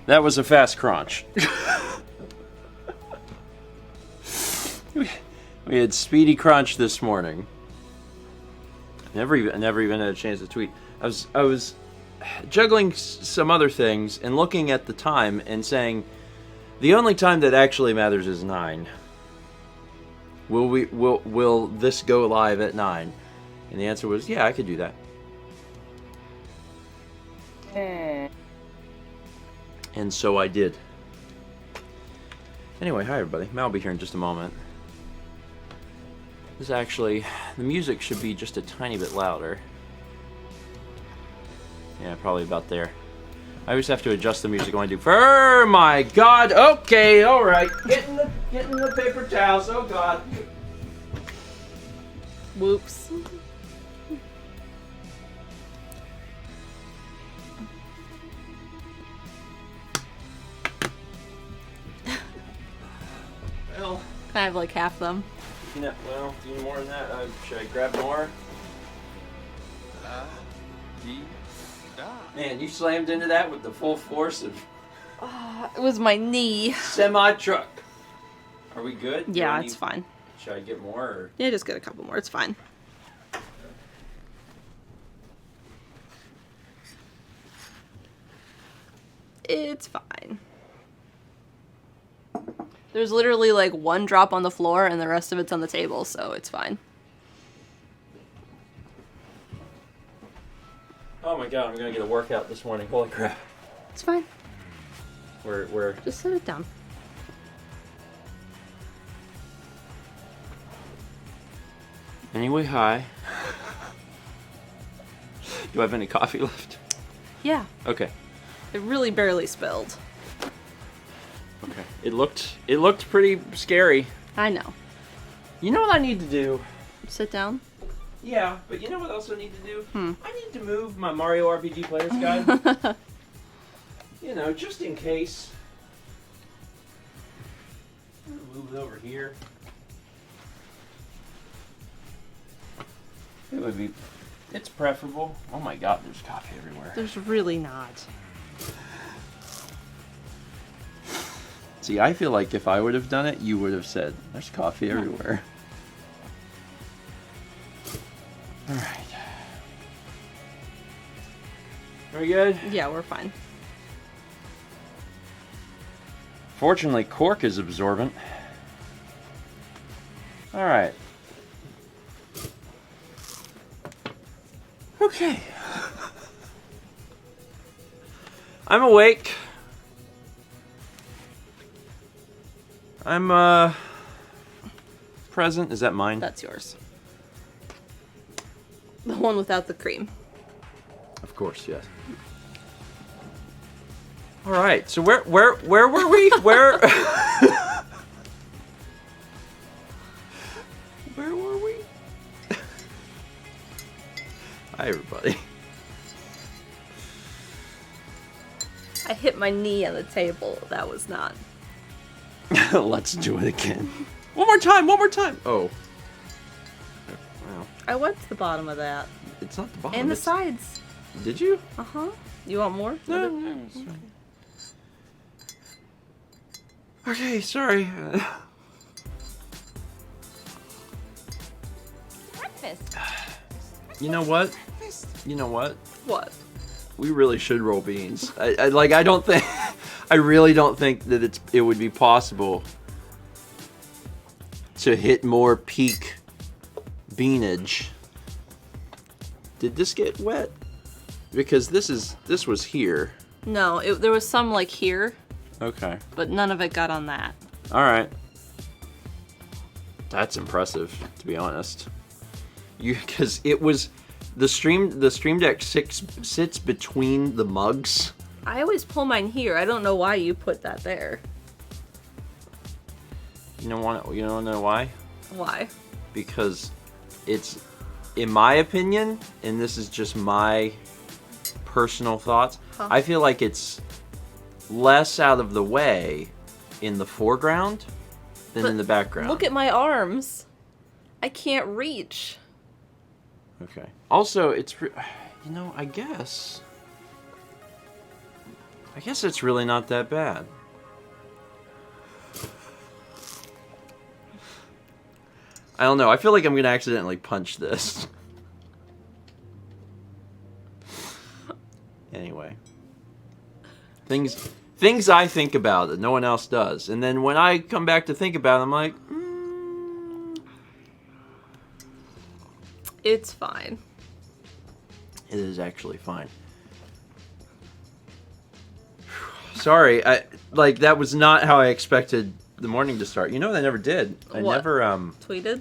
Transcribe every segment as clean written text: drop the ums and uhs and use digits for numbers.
That was a fast crunch. We had speedy crunch this morning. Never even had a chance to tweet. I was juggling some other things and looking at the time and saying, the only time that actually matters is 9. Will this go live at 9? And the answer was, yeah, I could do that. And so I did. Anyway, hi everybody. Mal will be here in just a moment. This actually, the music should be just a tiny bit louder. Yeah, probably about there. I always have to adjust the music when I do. Oh my God! Okay, all right. Getting the paper towels. Oh God. Whoops. Well, Can I have like half them? you know, well, do you need more than that? Should I grab more? Man, you slammed into that with the full force of It was my knee. semi-truck. Are we good? Yeah, it's fine. Should I get more? Or? Yeah, just get a couple more. It's fine. It's fine. There's literally like one drop on the floor and the rest of it's on the table, so it's fine. Oh my God, I'm gonna get a workout this morning. Holy crap. It's fine. Where? Just set it down. Anyway, hi. Do I have any coffee left? Yeah. Okay. It really barely spilled. Okay. It looked pretty scary. I know. You know what I need to do? Sit down. Yeah, but you know what else I need to do? I need to move my Mario RPG Player's Guide. You know, just in case. I'm gonna move it over here. It would be... It's preferable. Oh my God, there's coffee everywhere. There's really not. See, I feel like if I would have done it, you would have said, there's coffee everywhere. Alright. Are we good? Yeah, we're fine. Fortunately, cork is absorbent. Alright. Okay. I'm awake. I'm, present. Is that mine? That's yours. The one without the cream. Of course, yes. Alright, so where were we? Where were we? Hi, everybody. I hit my knee on the table. That was not. Let's do it again. One more time, one more time. Oh. Wow. I wiped the bottom of that. It's not the bottom. And the it's... sides. Did you? Uh-huh. You want more? No, it's fine. Okay, sorry. Breakfast. You know what? You know what? What? We really should roll beans. I don't think... I really don't think that it would be possible to hit more peak beanage. Did this get wet? Because this was here. No, there was some like here, Okay. but none of it got on that. All right. That's impressive, to be honest. Because it was the stream deck sits between the mugs. I always pull mine here. I don't know why you put that there. You don't know why? Why? Because it's, in my opinion, and this is just my personal thoughts, I feel like it's less out of the way in the foreground than in the background. Look at my arms. I can't reach. Okay. Also, it's, I guess. I guess it's really not that bad. I don't know. I feel like I'm going to accidentally punch this. Anyway. Things I think about that no one else does. And then when I come back to think about it, I'm like, It's fine. It is actually fine. Sorry, that was not how I expected the morning to start. You know what I never did? I What? never Tweeted?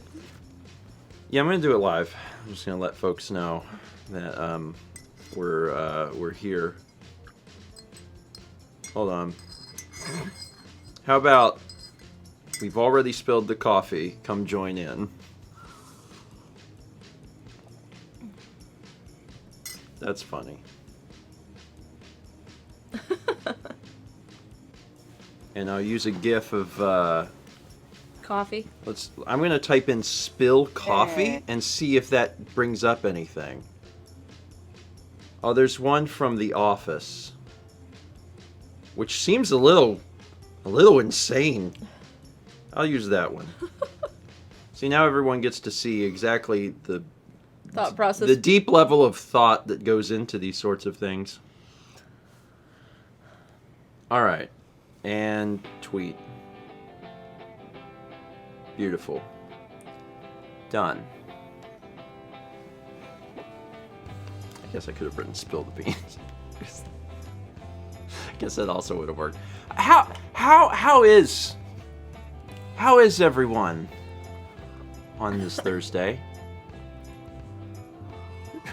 Yeah, I'm gonna do it live. I'm just gonna let folks know that we're here. Hold on. How about we've already spilled the coffee. Come join in. That's funny. And I'll use a GIF of Coffee. I'm gonna type in spill coffee and see if that brings up anything. Oh, there's one from The Office, which seems a little insane. I'll use that one. See, now everyone gets to see exactly the Thought process. the deep level of thought that goes into these sorts of things. All right, and tweet. Beautiful. Done. I guess I could have written spill the beans. I guess that also would have worked. How is everyone on this Thursday?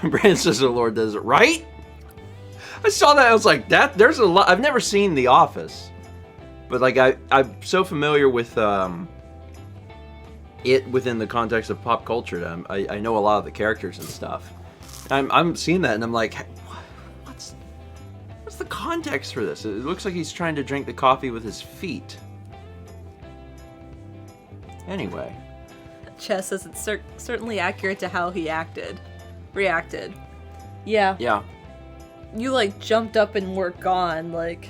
Brandon says the Lord does it right. I saw that. I was like, that. There's a lot. I've never seen The Office, but like I'm so familiar with it within the context of pop culture. I know a lot of the characters and stuff. I'm seeing that and I'm like, what's the context for this? It looks like he's trying to drink the coffee with his feet. Anyway. Chess says it's certainly accurate to how he reacted. Yeah. Yeah. You like jumped up and were gone. Like,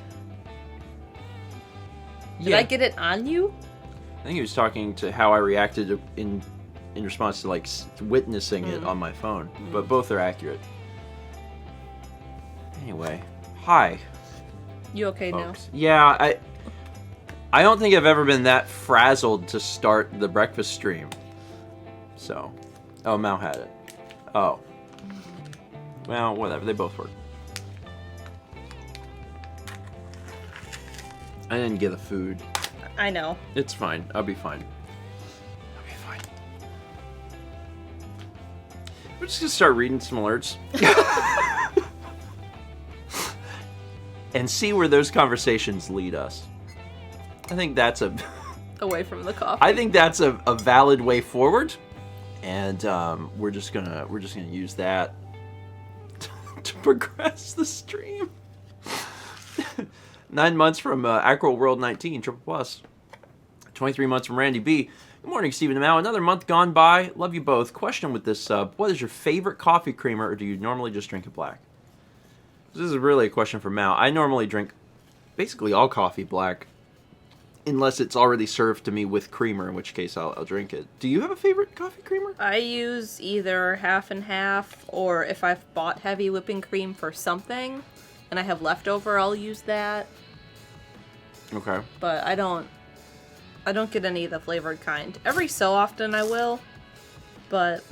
did I get it on you? I think he was talking to how I reacted in response to like witnessing it on my phone, but both are accurate. Anyway, hi. You okay folks. Yeah, I don't think I've ever been that frazzled to start the breakfast stream. So, oh, Mal had it. Oh, well, whatever. They both work. I didn't get the food. I know. It's fine. I'll be fine. We're just gonna start reading some alerts. And see where those conversations lead us. I think that's away from the coffee. I think that's a valid way forward. And we're just gonna use that to progress the stream. 9 months from Acro World 19 Triple Plus. 23 months from Randy B. Good morning, Stephen and Mal. Another month gone by. Love you both. Question with this sub: what is your favorite coffee creamer, or do you normally just drink it black? This is really a question for Mal. I normally drink basically all coffee black, unless it's already served to me with creamer, in which case I'll drink it. Do you have a favorite coffee creamer? I use either half and half, or if I've bought heavy whipping cream for something and I have leftover, I'll use that. Okay. But I don't get any of the flavored kind. Every so often I will, but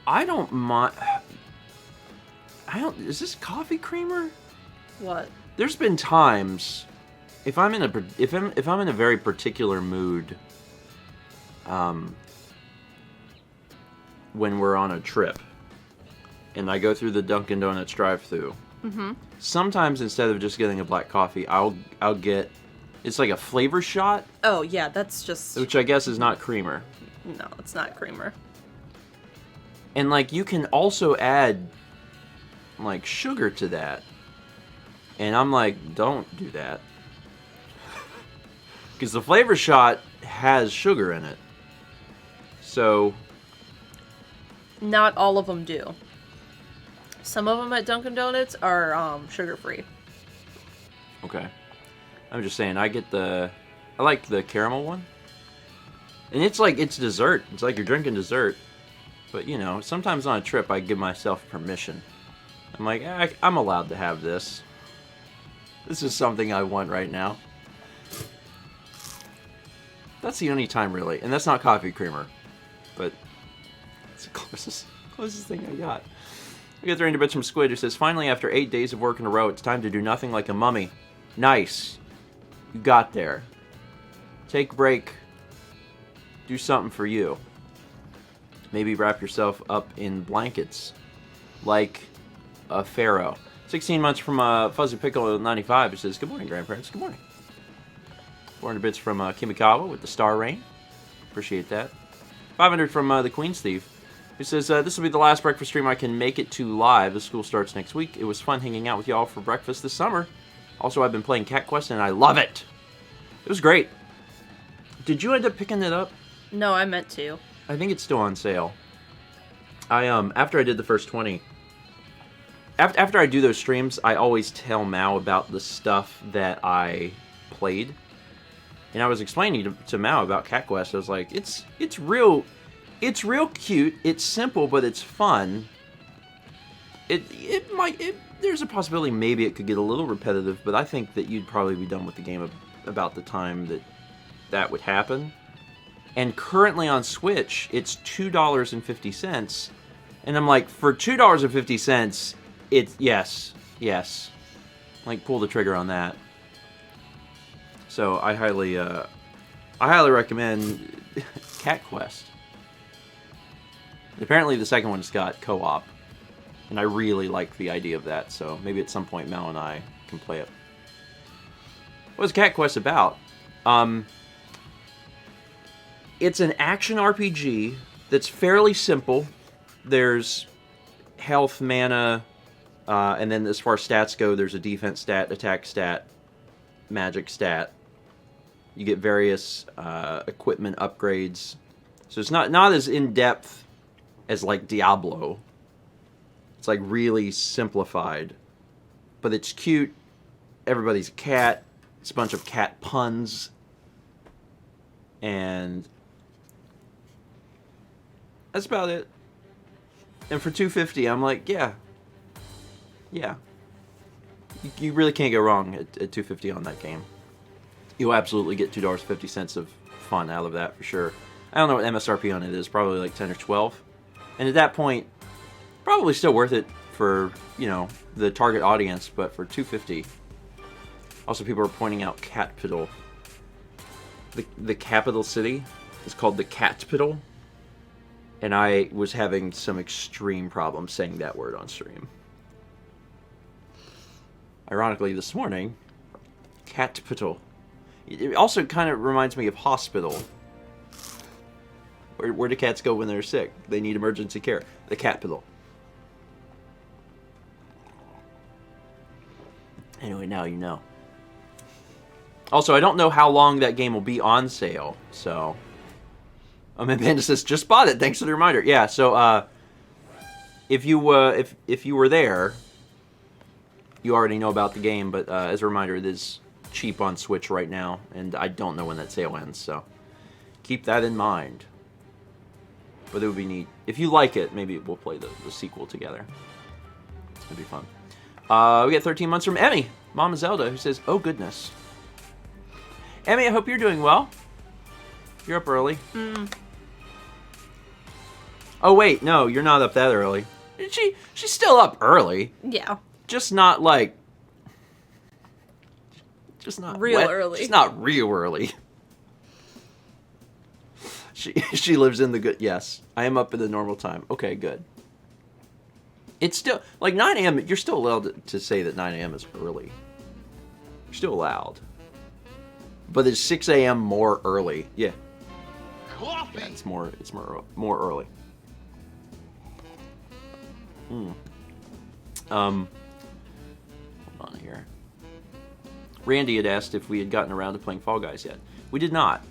I don't mind. Is this coffee creamer? what? There's been times, if I'm in a very particular mood, when we're on a trip, and I go through the Dunkin' Donuts drive-thru. Mm-hmm. Sometimes instead of just getting a black coffee, I'll get, it's like a flavor shot. Oh yeah, that's just, which I guess is not creamer. no, it's not creamer. And like you can also add like sugar to that. And I'm like, don't do that. Because the flavor shot has sugar in it. So Not all of them do. Some of them at Dunkin' Donuts are sugar-free. Okay. I'm just saying, I like the caramel one. And it's like, it's dessert. It's like you're drinking dessert. But, you know, sometimes on a trip, I give myself permission. I'm like, I'm allowed to have this. This is something I want right now. That's the only time, really. And that's not coffee creamer. But it's the closest thing I got. We got 300 bits from Squid, who says, finally, after 8 days of work in a row, it's time to do nothing like a mummy. Nice. You got there. Take a break. Do something for you. Maybe wrap yourself up in blankets. Like a pharaoh. 16 months from Fuzzy Pickle 95, who says, good morning, grandparents. Good morning. 400 bits from Kimikawa with the Star Rain. Appreciate that. 500 from the Queen's Thief, who says, this will be the last breakfast stream I can make it to live. The school starts next week. It was fun hanging out with y'all for breakfast this summer. Also, I've been playing Cat Quest, and I love it. It was great. Did you end up picking it up? No, I meant to. I think it's still on sale. After I did the first 20... After I do those streams, I always tell Mao about the stuff that I played. And I was explaining to Mao about Cat Quest. I was like, it's real cute. It's simple, but it's fun. There's a possibility maybe it could get a little repetitive, but I think that you'd probably be done with the game about the time that would happen. And currently on Switch, it's $2.50. And I'm like, for $2.50, it's yes. Like, pull the trigger on that. So I highly recommend Cat Quest. Apparently the second one's got co-op, and I really like the idea of that. So maybe at some point Mel and I can play it. What's Cat Quest about? It's an action RPG that's fairly simple. There's health, mana, and then as far as stats go, there's a defense stat, attack stat, magic stat. You get various equipment upgrades. So it's not as in-depth as like Diablo. It's like really simplified. But it's cute. Everybody's a cat. It's a bunch of cat puns. And that's about it. And for $2.50, I'm like, yeah. You really can't go wrong at $2.50 on that game. You'll absolutely get $2.50 of fun out of that for sure. I don't know what MSRP on it is, probably like 10 or 12. And at that point, probably still worth it for, you know, the target audience, but for $2.50. Also, people are pointing out Catpital. The capital city is called the Catpital. And I was having some extreme problems saying that word on stream. Ironically, this morning, Catpital. It also kind of reminds me of hospital. Where do cats go when they're sick? They need emergency care. The Catpital. Anyway, now you know. Also, I don't know how long that game will be on sale, so... Panda says, just bought it, thanks for the reminder. Yeah, so, if you were there, you already know about the game, but as a reminder, it is cheap on Switch right now, and I don't know when that sale ends, so keep that in mind. But it would be neat. If you like it, maybe we'll play the sequel together. It's gonna be fun. We got 13 months from Emmy, Mama Zelda, who says, oh goodness. Emmy, I hope you're doing well. You're up early. Oh wait, no, you're not up that early. She's still up early. Yeah. Just not like... Just not real early. Just not real early. She lives in the good... Yes, I am up at the normal time. Okay, good. It's still... Like 9 a.m., you're still allowed to say that 9 a.m. is early. You're still allowed. But is 6 a.m. more early? Yeah. Coffee. Yeah, it's more early. Hold on here. Randy had asked if we had gotten around to playing Fall Guys yet. We did not.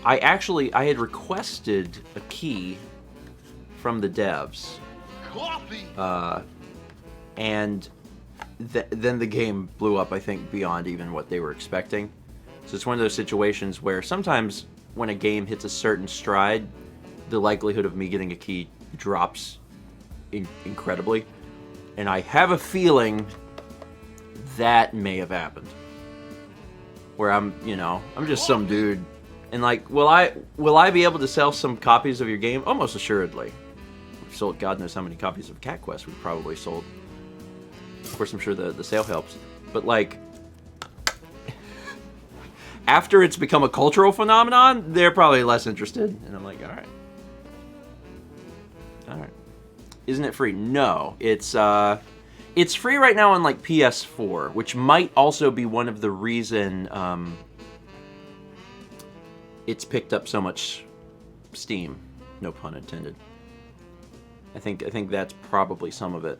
I had requested a key from the devs. And then the game blew up, I think, beyond even what they were expecting. So it's one of those situations where sometimes when a game hits a certain stride, the likelihood of me getting a key drops incredibly. And I have a feeling that may have happened. Where I'm just some dude. And like, will I be able to sell some copies of your game? Almost assuredly. We've sold God knows how many copies of Cat Quest we've probably sold. Of course, I'm sure the sale helps. But like, after it's become a cultural phenomenon, they're probably less interested. And I'm like, all right. Isn't it free? No, it's free right now on like PS4, which might also be one of the reason it's picked up so much steam. No pun intended. I think that's probably some of it.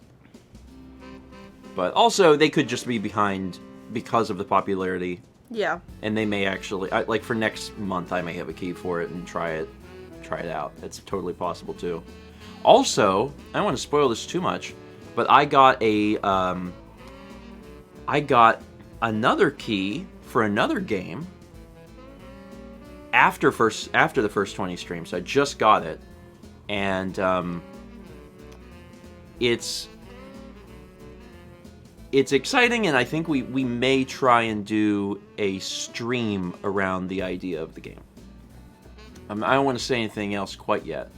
But also, they could just be behind because of the popularity. Yeah. And they may actually, like for next month, I may have a key for it and try it out. It's totally possible too. Also, I don't want to spoil this too much, but I got another key for another game after the first 20 streams. So I just got it, and it's exciting, and I think we may try and do a stream around the idea of the game. I don't want to say anything else quite yet,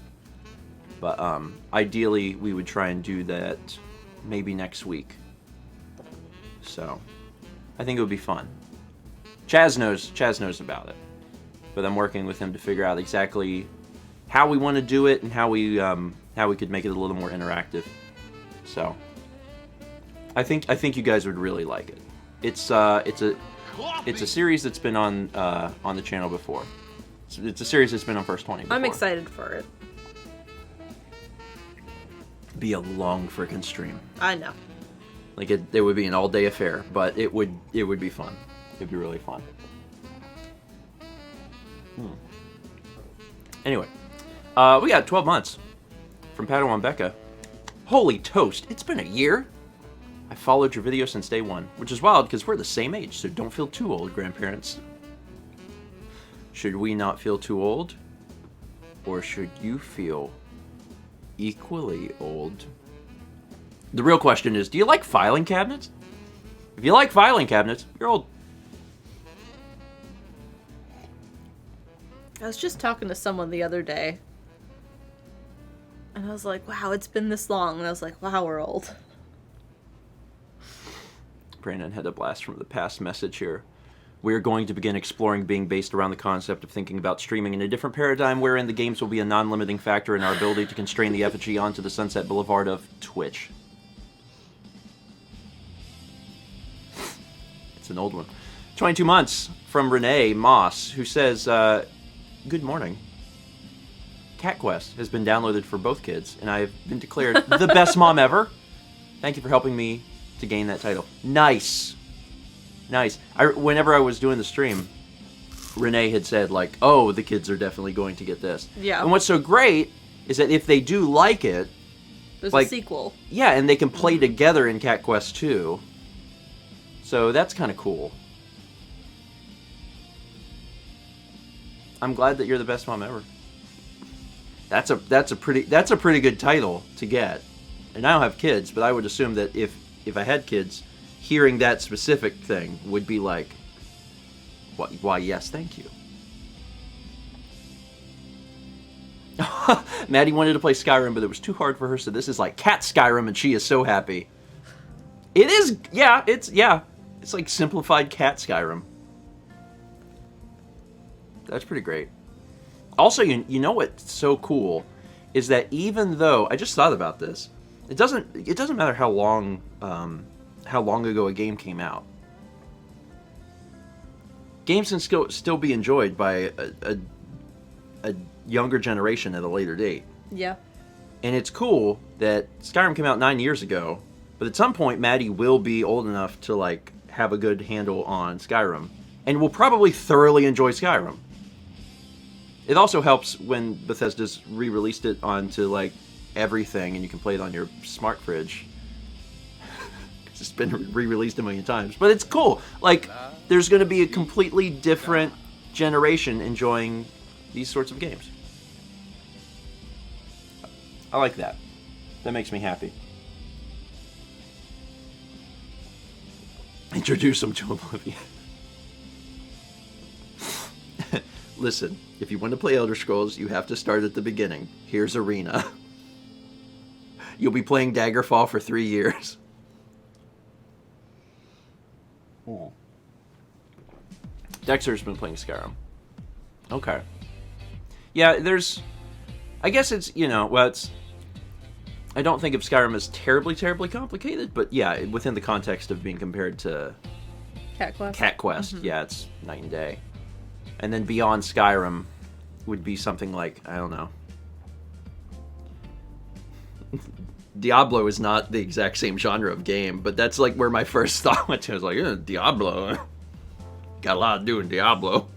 but ideally we would try and do that maybe next week. So I think it would be fun. Chaz knows about it, but I'm working with him to figure out exactly how we want to do it and how we could make it a little more interactive. So I think you guys would really like it. It's a series that's been on the channel before. It's a series that's been on First 20 before. I'm excited for it. Be a long freaking stream. I know. Like it would be an all-day affair, but it would be fun. It'd be really fun. Anyway, we got 12 months from Padawan Becca. Holy toast! It's been a year. I followed your video since day one, which is wild because we're the same age, so don't feel too old, grandparents. Should we not feel too old? Or should you feel equally old? The real question is, do you like filing cabinets? If you like filing cabinets, you're old. I was just talking to someone the other day, and I was like, wow, it's been this long. And I was like, wow, we're old. Brandon had a blast from the past message here. We are going to begin exploring being based around the concept of thinking about streaming in a different paradigm wherein the games will be a non-limiting factor in our ability to constrain the effigy onto the Sunset Boulevard of Twitch. It's an old one. 22 months from Renee Moss, who says, good morning. Cat Quest has been downloaded for both kids, and I have been declared the best mom ever. Thank you for helping me to gain that title. Nice. Nice. Whenever I was doing the stream, Renee had said, like, oh, the kids are definitely going to get this. Yeah. And what's so great is that if they do like it... There's a sequel. Yeah, and they can play together in Cat Quest 2. So that's kind of cool. I'm glad that you're the best mom ever. That's a pretty good title to get. And I don't have kids, but I would assume that if I had kids, hearing that specific thing would be like, why yes, thank you. Maddie wanted to play Skyrim, but it was too hard for her, so this is like Cat Skyrim, and she is so happy. It is, yeah, it's like simplified Cat Skyrim. That's pretty great. Also, you know what's so cool is that even though I just thought about this, it doesn't matter how long ago a game came out. Games can still be enjoyed by a younger generation at a later date. Yeah. And it's cool that Skyrim came out 9 years ago, but at some point Maddie will be old enough to like have a good handle on Skyrim, and will probably thoroughly enjoy Skyrim. It also helps when Bethesda's re-released it onto like everything, and you can play it on your smart fridge. It's been re-released a million times, but it's cool. Like, there's going to be a completely different generation enjoying these sorts of games. I like that. That makes me happy. Introduce them to Oblivion. Listen, if you want to play Elder Scrolls, you have to start at the beginning. Here's Arena. You'll be playing Daggerfall for 3 years. Dexter's been playing Skyrim. Okay. Yeah, there's... I guess it's, well, it's... I don't think of Skyrim as terribly, terribly complicated, but yeah, within the context of being compared to... Cat Quest, yeah, it's night and day. And then beyond Skyrim would be something like, I don't know. Diablo is not the exact same genre of game, but that's like where my first thought went to. I was like, Diablo. Got a lot to do in Diablo.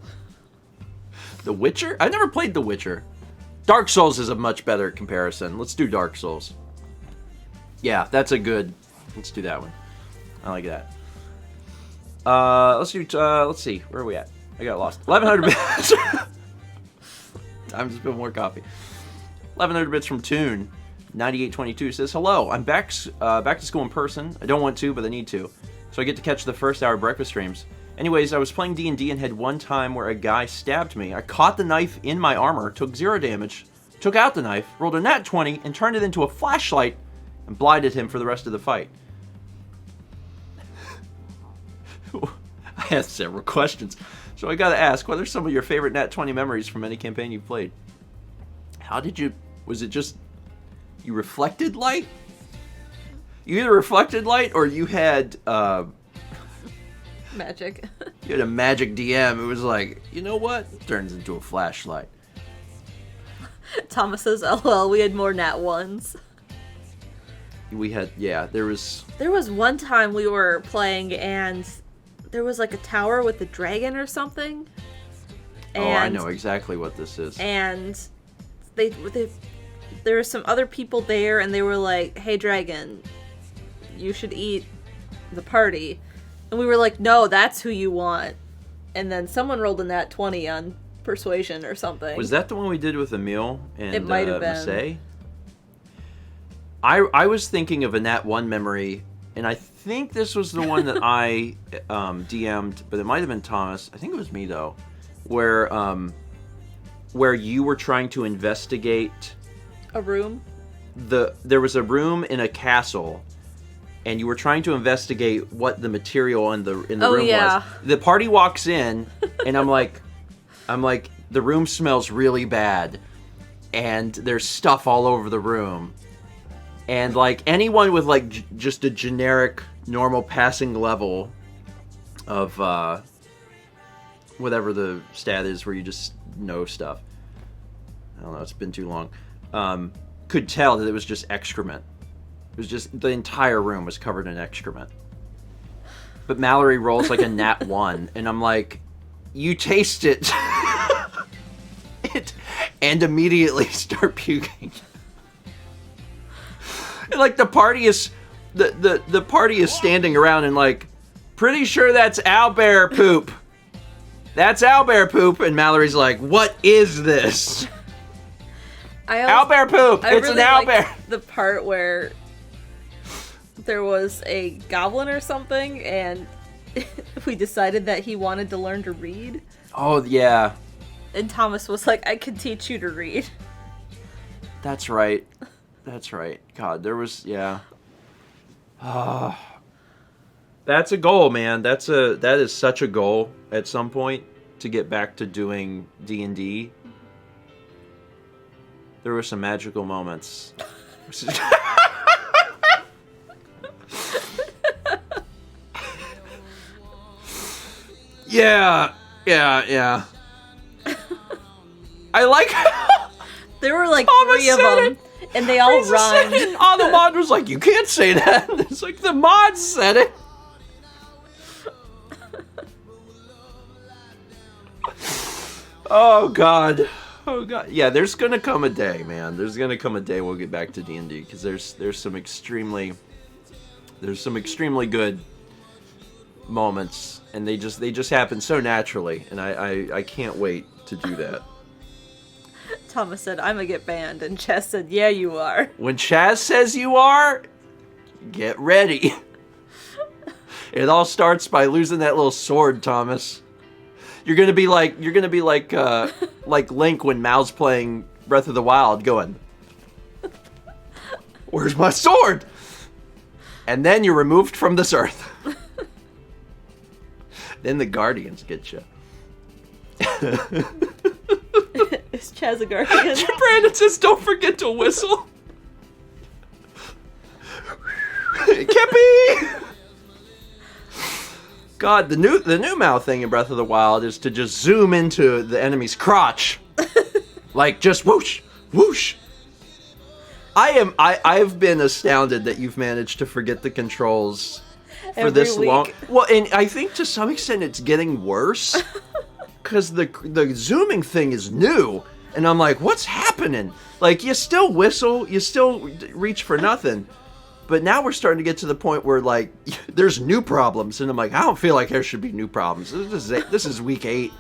The Witcher? I've never played The Witcher. Dark Souls is a much better comparison. Let's do Dark Souls. Yeah, that's a good... Let's do that one. I like that. Let's see. Where are we at? I got lost. 1,100 bits. Time to spill more coffee. 1,100 bits from Toon. 9822 says, hello, I'm back to school in person. I don't want to, but I need to. So I get to catch the first hour of breakfast streams. Anyways, I was playing D&D and had one time where a guy stabbed me. I caught the knife in my armor, took 0 damage, took out the knife, rolled a nat 20, and turned it into a flashlight and blinded him for the rest of the fight. I have several questions. So I gotta ask, what are some of your favorite nat 20 memories from any campaign you've played? How did you... Was it just... You reflected light? You either reflected light or you had... Magic. You had a magic DM. It was like, you know what? It turns into a flashlight. Thomas says, LOL, we had more nat 1s. We had, yeah, there was... There was one time we were playing and there was like a tower with a dragon or something. And, I know exactly what this is. And there were some other people there and they were like, hey dragon, you should eat the party. And we were like, no, that's who you want. And then someone rolled a nat 20 on persuasion or something. Was that the one we did with Emil and it might have been. Massey? I was thinking of a nat 1 memory, and I think this was the one that I DM'd, but it might have been Thomas. I think it was me, though. Where you were trying to investigate... A room? There was a room in a castle... And you were trying to investigate what the material in the room was. The party walks in, and I'm like, the room smells really bad, and there's stuff all over the room, and like anyone with like just a generic, normal passing level of whatever the stat is, where you just know stuff. I don't know. It's been too long. Could tell that it was just excrement. It was just, the entire room was covered in excrement. But Mallory rolls like a nat 1, and I'm like, you taste it. And immediately start puking. And like the party is, the party is standing around and like, pretty sure that's owlbear poop. That's owlbear poop. And Mallory's like, what is this? Owlbear poop. It's really an owlbear. The part where there was a goblin or something, and we decided that he wanted to learn to read. Oh, yeah. And Thomas was like, I can teach you to read. That's right. That's right. God, there was, yeah. That's a goal, man. That is such a goal at some point, to get back to doing D&D. There were some magical moments. Yeah. I like how there were like Thomas 3 of them, and they all rhymed. And the mod was like, you can't say that. It's like, the mod said it. Oh, God. Oh god, yeah. There's gonna come a day, man. There's gonna come a day we'll get back to D&D because there's some extremely good moments, and they just happen so naturally, and I can't wait to do that. Thomas said, "I'm gonna get banned," and Chess said, "Yeah, you are." When Chaz says you are, get ready. It all starts by losing that little sword, Thomas. You're gonna be like Link when Mal's playing Breath of the Wild, going, "Where's my sword?" And then you're removed from this earth. Then the Guardians get you. Is Chaz a Guardian? Brandon says, "Don't forget to whistle." Kippy! God, the new mouth thing in Breath of the Wild is to just zoom into the enemy's crotch. Like, just whoosh, whoosh. I've been astounded that you've managed to forget the controls for this long. Well, and I think to some extent it's getting worse. Because the zooming thing is new. And I'm like, what's happening? Like, you still whistle, you still reach for nothing. But now we're starting to get to the point where, like, there's new problems. And I'm like, I don't feel like there should be new problems. This is week 8.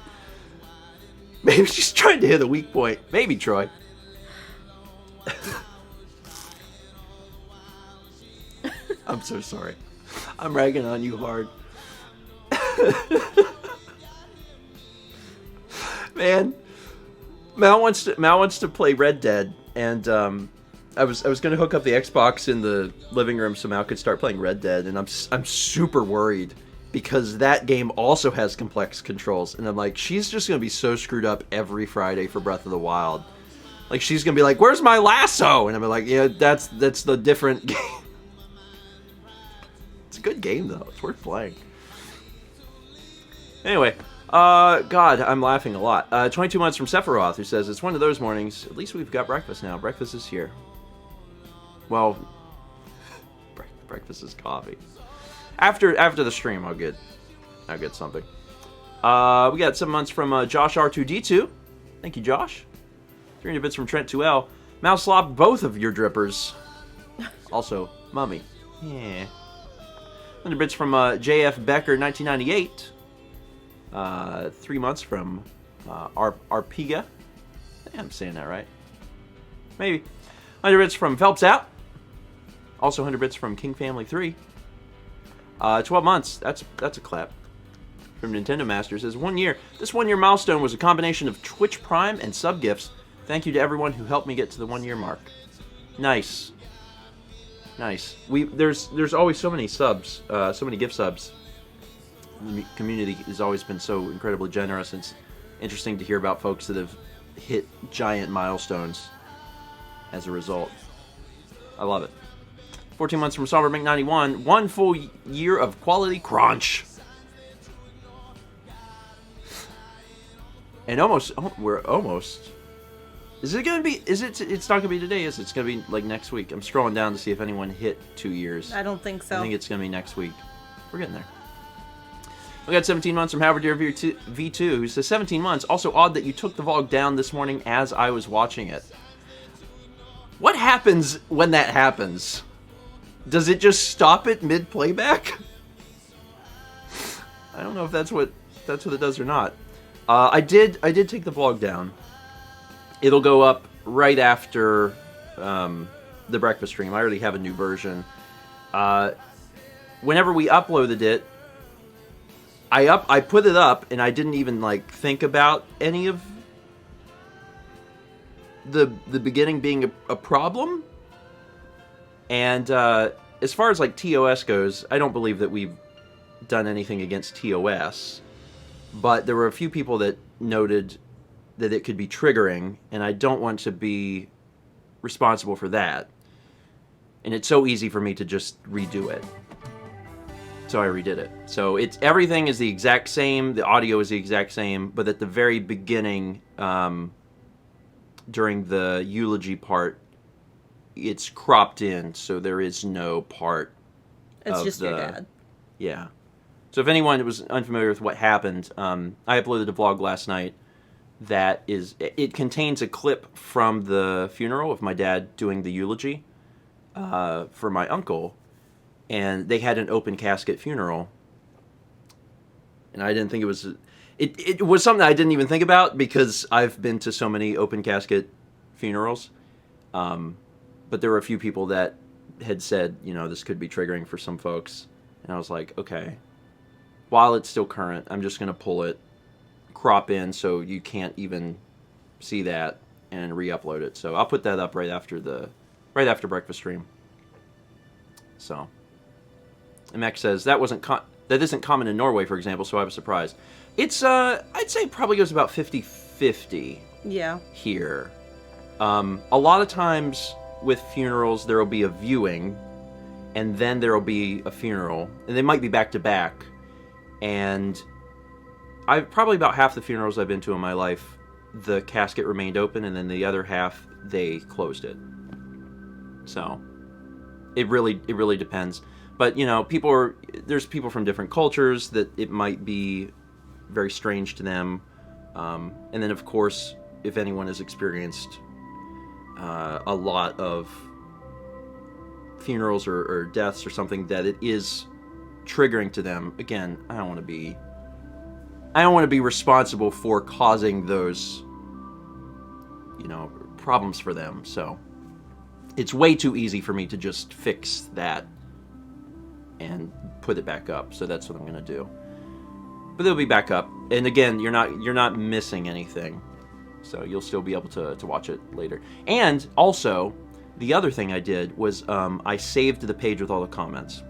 Maybe she's trying to hit a weak point. Maybe, Troy. I'm so sorry. I'm ragging on you hard. Man, Mal wants to play Red Dead, and I was gonna hook up the Xbox in the living room so Mal could start playing Red Dead, and I'm super worried because that game also has complex controls, and I'm like, she's just gonna be so screwed up every Friday for Breath of the Wild. Like, she's gonna be like, "Where's my lasso?" And I'm like, "Yeah, that's the different game." It's a good game though. It's worth playing. Anyway. God, I'm laughing a lot. 22 months from Sephiroth, who says, "It's one of those mornings. At least we've got breakfast now. Breakfast is here." Well, breakfast is coffee. After the stream, I'll get something. We got 7 months from Josh R2D2. Thank you, Josh. 300 bits from Trent 2L. Mouse slopped both of your drippers. Also, Mummy. Yeah. 100 bits from JF Becker 1998. 3 months from Arpiga. I think I'm saying that right. Maybe. 100 bits from Phelps Out. Also 100 bits from King Family 3. 12 months. That's a clap. From Nintendo Master says, 1 year. This 1 year milestone was a combination of Twitch Prime and sub gifts. Thank you to everyone who helped me get to the 1 year mark. Nice. Nice. There's always so many subs, so many gift subs. The community has always been so incredibly generous. It's interesting to hear about folks that have hit giant milestones as a result. I love it. 14 months from Somber Mink 91. 1 full year of quality crunch. And we're almost. Is it gonna be? It's not gonna be today, is it? It's gonna be like next week. I'm scrolling down to see if anyone hit 2 years. I don't think so. I think it's gonna be next week. We're getting there. We got 17 months from Howard Deer V2, who says 17 months. Also odd that you took the vlog down this morning as I was watching it. What happens when that happens? Does it just stop it mid-playback? I don't know if that's what it does or not. I did take the vlog down. It'll go up right after the breakfast stream. I already have a new version. Whenever we uploaded it, I put it up and I didn't even like think about any of the beginning being a problem. And as far as like TOS goes, I don't believe that we've done anything against TOS. But there were a few people that noted that it could be triggering, and I don't want to be responsible for that. And it's so easy for me to just redo it. So I redid it. So everything is the exact same, the audio is the exact same, but at the very beginning, during the eulogy part, it's cropped in, so there is no part It's just your dad. Yeah. So if anyone was unfamiliar with what happened, I uploaded a vlog last night that it contains a clip from the funeral of my dad doing the eulogy for my uncle, and they had an open casket funeral, and I didn't think it was. It was something I didn't even think about because I've been to so many open casket funerals, but there were a few people that had said, this could be triggering for some folks, and I was like, okay, while it's still current, I'm just gonna pull it, crop in so you can't even see that, and re-upload it. So I'll put that up right after breakfast stream. So, and Max says that isn't common in Norway, for example. So I was surprised. It's I'd say it probably goes about 50-50. Yeah. Here, a lot of times with funerals there will be a viewing, and then there will be a funeral, and they might be back to back. And probably about half the funerals I've been to in my life, the casket remained open, and then the other half they closed it. So it really depends. But there's people from different cultures that it might be very strange to them. And then of course, if anyone has experienced a lot of funerals or deaths or something, that it is triggering to them. Again, I don't want to be responsible for causing those problems for them. So it's way too easy for me to just fix that and put it back up. So that's what I'm going to do. But they'll be back up. And again, you're not missing anything. So you'll still be able to watch it later. And also, the other thing I did was I saved the page with all the comments,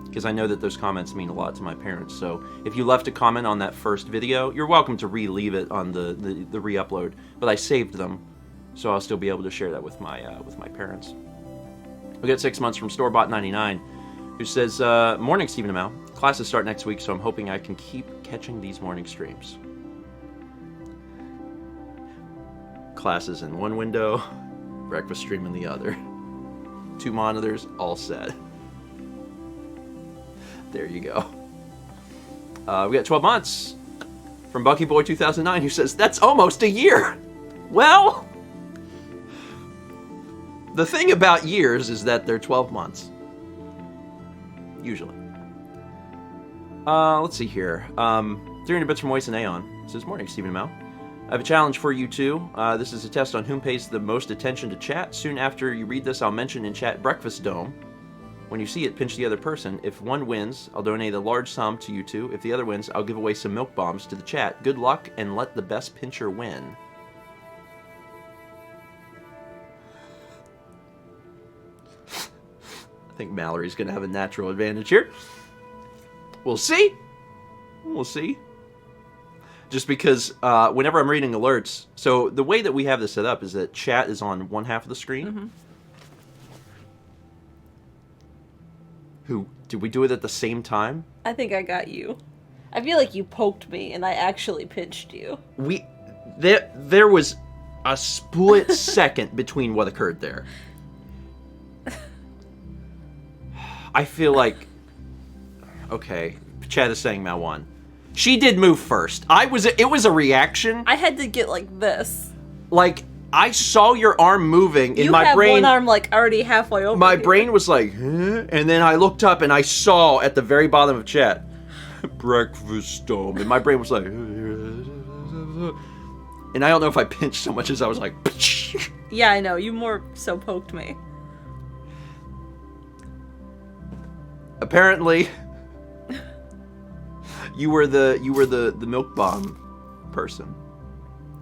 because I know that those comments mean a lot to my parents. So if you left a comment on that first video, you're welcome to re-leave it on the re-upload. But I saved them, so I'll still be able to share that with my parents. We got 6 months from Storebot99, who says, "Morning, Stephen and Mal. Classes start next week, so I'm hoping I can keep catching these morning streams." Classes in one window, breakfast stream in the other. 2 monitors, all set. There you go. We got 12 months from BuckyBoy2009, who says, "That's almost a year." Well, the thing about years is that they're 12 months. Usually. Let's see here. 300 bits from Moise and Aeon. It says, "Morning, Stephen and Mal. I have a challenge for you two. This is a test on whom pays the most attention to chat. Soon after you read this, I'll mention in chat Breakfast Dome. When you see it, pinch the other person. If one wins, I'll donate a large sum to you two. If the other wins, I'll give away some milk bombs to the chat. Good luck, and let the best pincher win." I think Mallory's going to have a natural advantage here. We'll see. We'll see. Just because whenever I'm reading alerts, so the way that we have this set up is that chat is on one half of the screen. Mm-hmm. Did we do it at the same time? I think I got you. I feel like you poked me and I actually pinched you. There was a split second between what occurred there. I feel like, okay, chat is saying Mal won. She did move first. It was a reaction. I had to get like this. Like, I saw your arm moving in my brain. You have one arm like already halfway over. My brain was like, huh? And then I looked up and I saw at the very bottom of chat, Breakfast Dome. And my brain was like, and I don't know if I pinched so much as I was like, yeah, I know. You more so poked me. Apparently, you were the milk bomb person.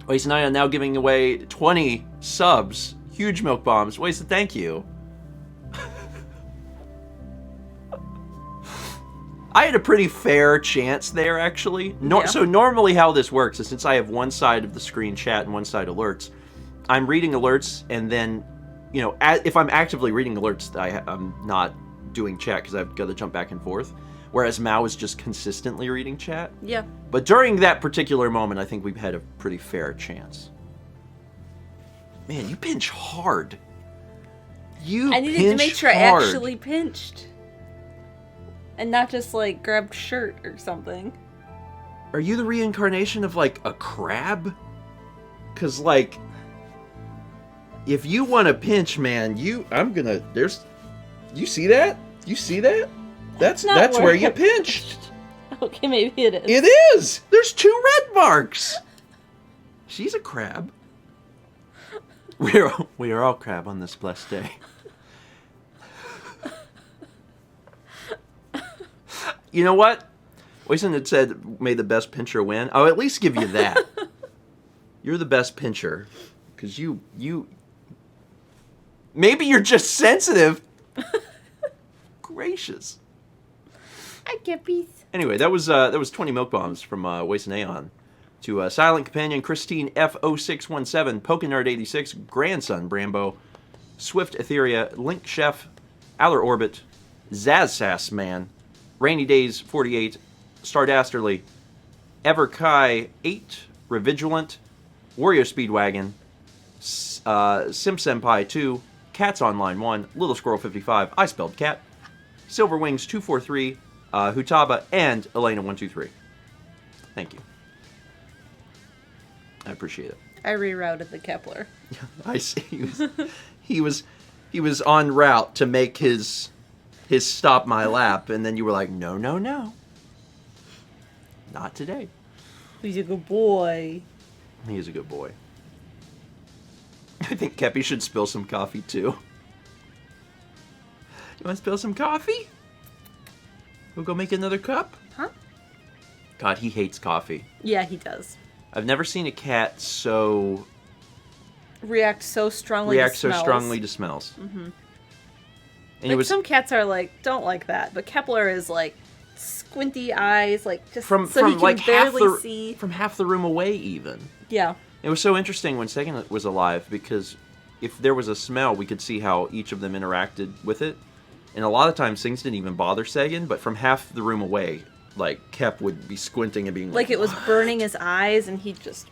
Waste and I are now giving away 20 subs. Huge milk bombs. Waste, thank you. I had a pretty fair chance there, actually. Yeah. So normally how this works is, since I have one side of the screen chat and one side alerts, I'm reading alerts, and then, if I'm actively reading alerts, I'm not doing chat because I've got to jump back and forth. Whereas Mao is just consistently reading chat. Yeah. But during that particular moment, I think we've had a pretty fair chance. Man, you pinch hard. I needed to make sure hard. I actually pinched. And not just, like, grabbed shirt or something. Are you the reincarnation of, like, a crab? Cause like, if you want to pinch, man, you see that? You see that? That's where you pinched. Okay, maybe it is. It is. There's 2 red marks. She's a crab. We are all crab on this blessed day. You know what? Wayson had said, "May the best pincher win." I'll at least give you that. You're the best pincher, because you. Maybe you're just sensitive. Gracious. I get bees. Anyway, that was 20 milk bombs from Wayson Aeon to Silent Companion Christine F0617, Pokenerd 86, Grandson Brambo, Swift Etheria, Link Chef, Outer Orbit, Zazsass Man, Rainy Days 48, Stardasterly, Everkai 8, Revigilant, Wario Speedwagon, Sim Senpai 2, Cats Online 1, Little Squirrel 55, I spelled cat, Silver Wings 243, Hutaba, and Elena 123. Thank you. I appreciate it. I rerouted the Kepler. I see. He was en route to make his stop my lap, and then you were like, no, not today. He's a good boy. He is a good boy. I think Kepi should spill some coffee too. You want to spill some coffee? We'll go make another cup? Huh? God, he hates coffee. Yeah, he does. I've never seen a cat react so strongly to smells. Mm-hmm. And like some cats are like, don't like that, but Kepler is like squinty eyes, like just so he can like barely see. From half the room away even. Yeah. It was so interesting when Sagan was alive, because if there was a smell, we could see how each of them interacted with it. And a lot of times things didn't even bother Sagan, but from half the room away, like, Kep would be squinting and being like, it was burning his eyes, and he just...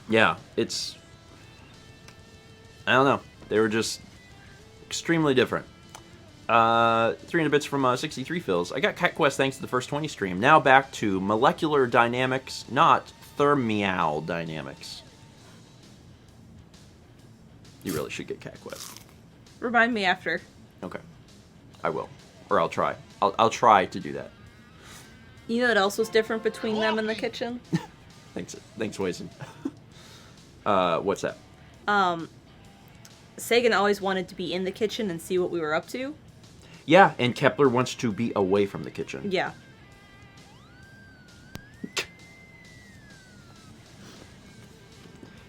Yeah, it's... I don't know. They were just extremely different. 300 bits from 63 fills. I got Cat Quest thanks to the first 20 stream. Now back to molecular dynamics, not thermal dynamics. You really should get Cat Quest. Remind me after. Okay. I will. Or I'll try. I'll try to do that. You know what else was different between them and the kitchen? Thanks, Wayson. What's that? Sagan always wanted to be in the kitchen and see what we were up to. Yeah, and Kepler wants to be away from the kitchen. Yeah.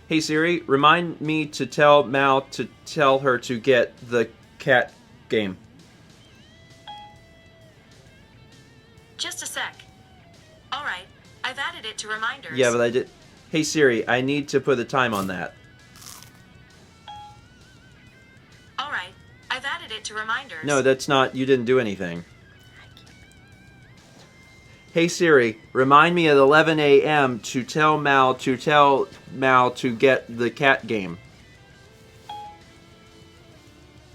Hey Siri, remind me to tell Mal to tell her to get the cat game. Just a sec. Alright, I've added it to reminders. Yeah, but I did... Hey Siri, I need to put a time on that. Alright, I've added it to reminders. No, that's not... You didn't do anything. Hey Siri, remind me at 11 a.m. to tell Mal to get the cat game.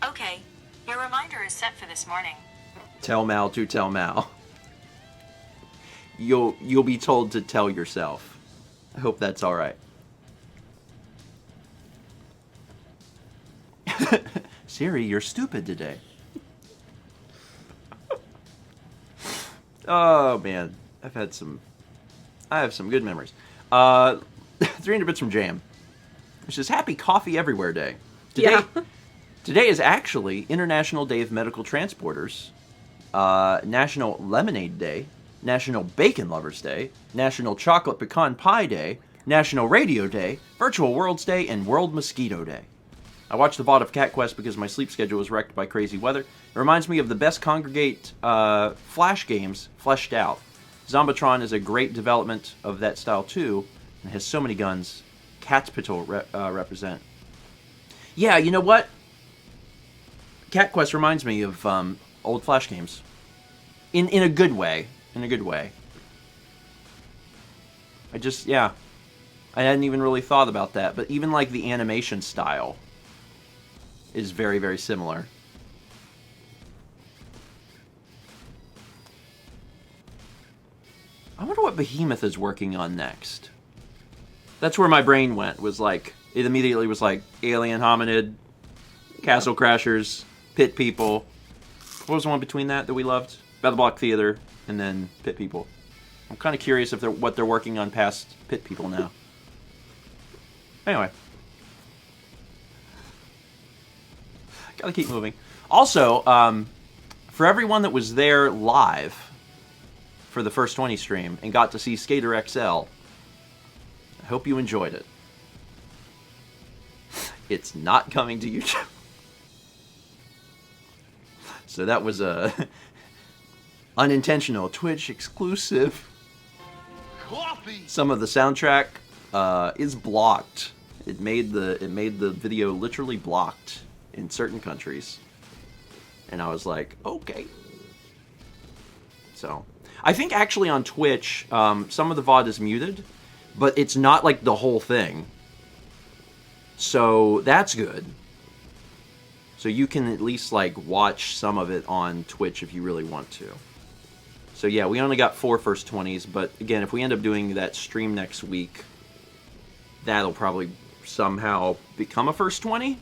Okay, your reminder is set for this morning. Tell Mal to tell Mal. You'll be told to tell yourself. I hope that's all right. Siri, you're stupid today. Oh man, I have some good memories. 300 bits from Jam, which is Happy Coffee Everywhere Day. Today is actually International Day of Medical Transporters, National Lemonade Day, National Bacon Lovers Day, National Chocolate Pecan Pie Day, National Radio Day, Virtual Worlds Day, and World Mosquito Day. I watched the VOD of Cat Quest because my sleep schedule was wrecked by crazy weather. It reminds me of the best Congregate Flash games fleshed out. Zombatron is a great development of that style too, and has so many guns. Cat's Patrol represent. Yeah, you know what? Cat Quest reminds me of old Flash games. In a good way. In a good way. I hadn't even really thought about that, but even like the animation style is very, very similar. I wonder what Behemoth is working on next. That's where my brain went. Was like it immediately was like Alien Hominid, Castle Crashers, Pit People. What was the one between that we loved? Battle Block Theater, and then Pit People. I'm kind of curious if what they're working on past Pit People now. Anyway. Gotta keep moving. Also, for everyone that was there live for the first 20 stream and got to see Skater XL, I hope you enjoyed it. It's not coming to YouTube. So that was a unintentional Twitch exclusive. Coffee. Some of the soundtrack is blocked. It made the video literally blocked in certain countries. And I was like, okay. So, I think actually on Twitch, some of the VOD is muted, but it's not like the whole thing. So, that's good. So you can at least like watch some of it on Twitch if you really want to. So yeah, we only got 4 first 20s, but again, if we end up doing that stream next week, that'll probably somehow become a first 20.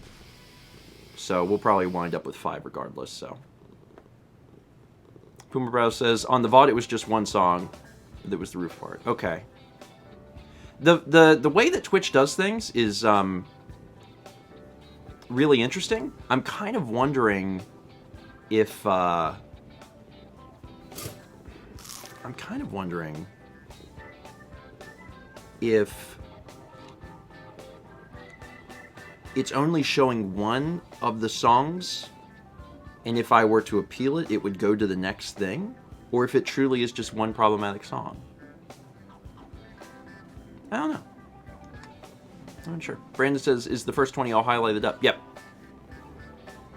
So we'll probably wind up with 5 regardless, so. Puma Bro says, on the VOD it was just one song that was the roof part. Okay. The way that Twitch does things is really interesting. I'm kind of wondering if it's only showing one of the songs, and if I were to appeal it, it would go to the next thing, or if it truly is just one problematic song. I don't know. I'm not sure. Brandon says, is the first 20 all highlighted up? Yep.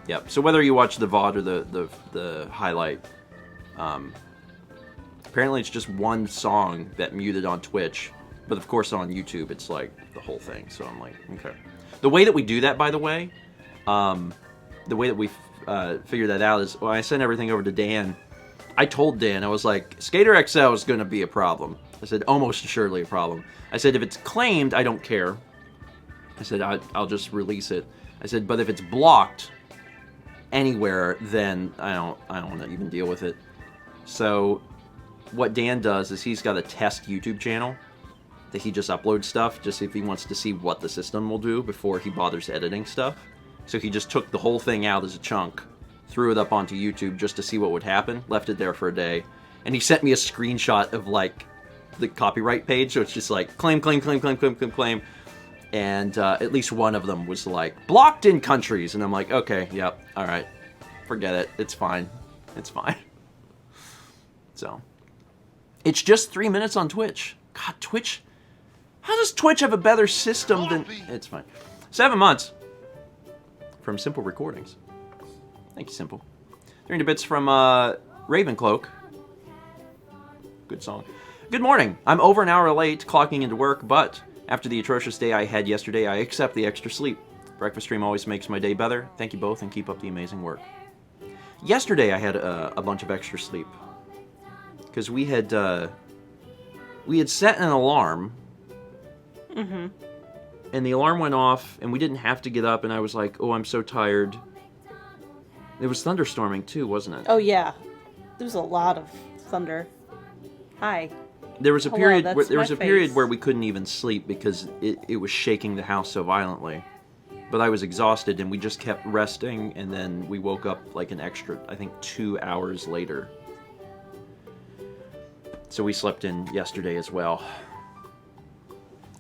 Yep. So whether you watch the VOD or the highlight, apparently it's just one song that muted on Twitch, but of course on YouTube it's like the whole thing. So I'm like, okay. The way that we do that, by the way, the way that we figure that out is when I send everything over to Dan, I told Dan, I was like, Skater XL is going to be a problem. I said, almost assuredly a problem. I said, if it's claimed, I don't care. I said, I'll just release it. I said, but if it's blocked anywhere, then I don't want to even deal with it. So what Dan does is he's got a test YouTube channel that he just uploads stuff, just if he wants to see what the system will do before he bothers editing stuff. So he just took the whole thing out as a chunk, threw it up onto YouTube just to see what would happen, left it there for a day, and he sent me a screenshot of like the copyright page, so it's just like claim, claim, claim, claim, claim, claim, claim. And at least one of them was like, blocked in countries. And I'm like, okay, yep, all right. Forget it. It's fine. It's fine. So, it's just 3 minutes on Twitch. God, Twitch. How does Twitch have a better system than... It's fine. 7 months from Simple Recordings. Thank you, Simple. 300 bits from Ravencloak. Good song. Good morning. I'm over an hour late clocking into work, but... after the atrocious day I had yesterday, I accept the extra sleep. Breakfast stream always makes my day better. Thank you both and keep up the amazing work. Yesterday I had a bunch of extra sleep. Because we had set an alarm. Mm-hmm. And the alarm went off and we didn't have to get up and I was like, oh, I'm so tired. It was thunderstorming too, wasn't it? Oh yeah. There was a lot of thunder. Hi. There was a period where we couldn't even sleep because it was shaking the house so violently. But I was exhausted and we just kept resting and then we woke up like an extra, I think 2 hours later. So we slept in yesterday as well.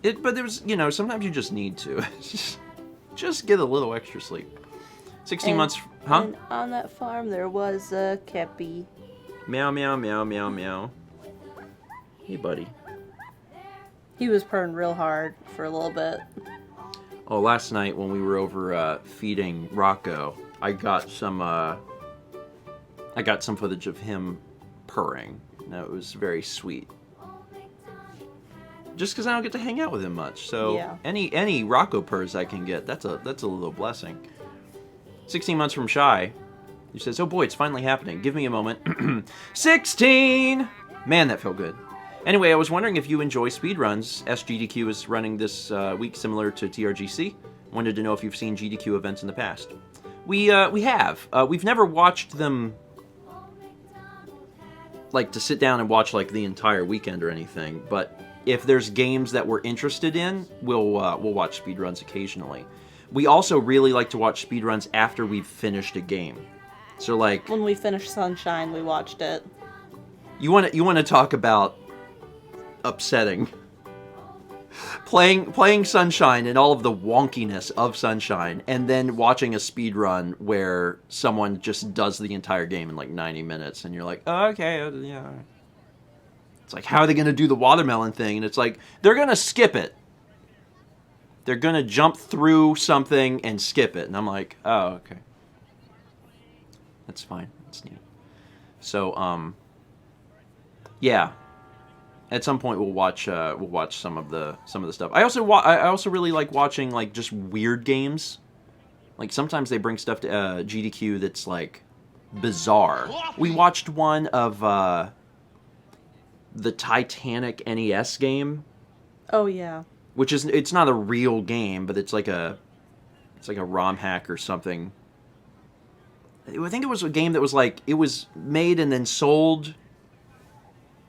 But there was, sometimes you just need to. just get a little extra sleep. 16 months, huh? And on that farm there was a kepi. Meow, meow, meow, meow, meow. Hey, buddy. He was purring real hard for a little bit. Oh, last night when we were over feeding Rocco, I got some footage of him purring. That was very sweet. Just because I don't get to hang out with him much, so yeah. Any Rocco purrs I can get, that's a little blessing. 16 months from Shy, he says, "Oh boy, it's finally happening. Give me a moment." 16. Man, that felt good. Anyway, I was wondering if you enjoy speedruns. SGDQ is running this week, similar to TRGC. Wanted to know if you've seen GDQ events in the past. We have. We've never watched them, like, to sit down and watch, like, the entire weekend or anything. But if there's games that we're interested in, we'll watch speedruns occasionally. We also really like to watch speedruns after we've finished a game. So, like... When we finished Sunshine, we watched it. You want to talk about upsetting. Playing Sunshine and all of the wonkiness of Sunshine, and then watching a speedrun where someone just does the entire game in like 90 minutes, and you're like, oh, okay, yeah. It's like, how are they going to do the watermelon thing? And it's like, they're going to skip it. They're going to jump through something and skip it. And I'm like, oh, okay. That's fine. That's neat. So, yeah. At some point, we'll watch some of the stuff. I also really like watching like just weird games. Like sometimes they bring stuff to GDQ that's like bizarre. We watched one of the Titanic NES game. Oh yeah. Which is, it's not a real game, but it's like a ROM hack or something. I think it was a game that was like, it was made and then sold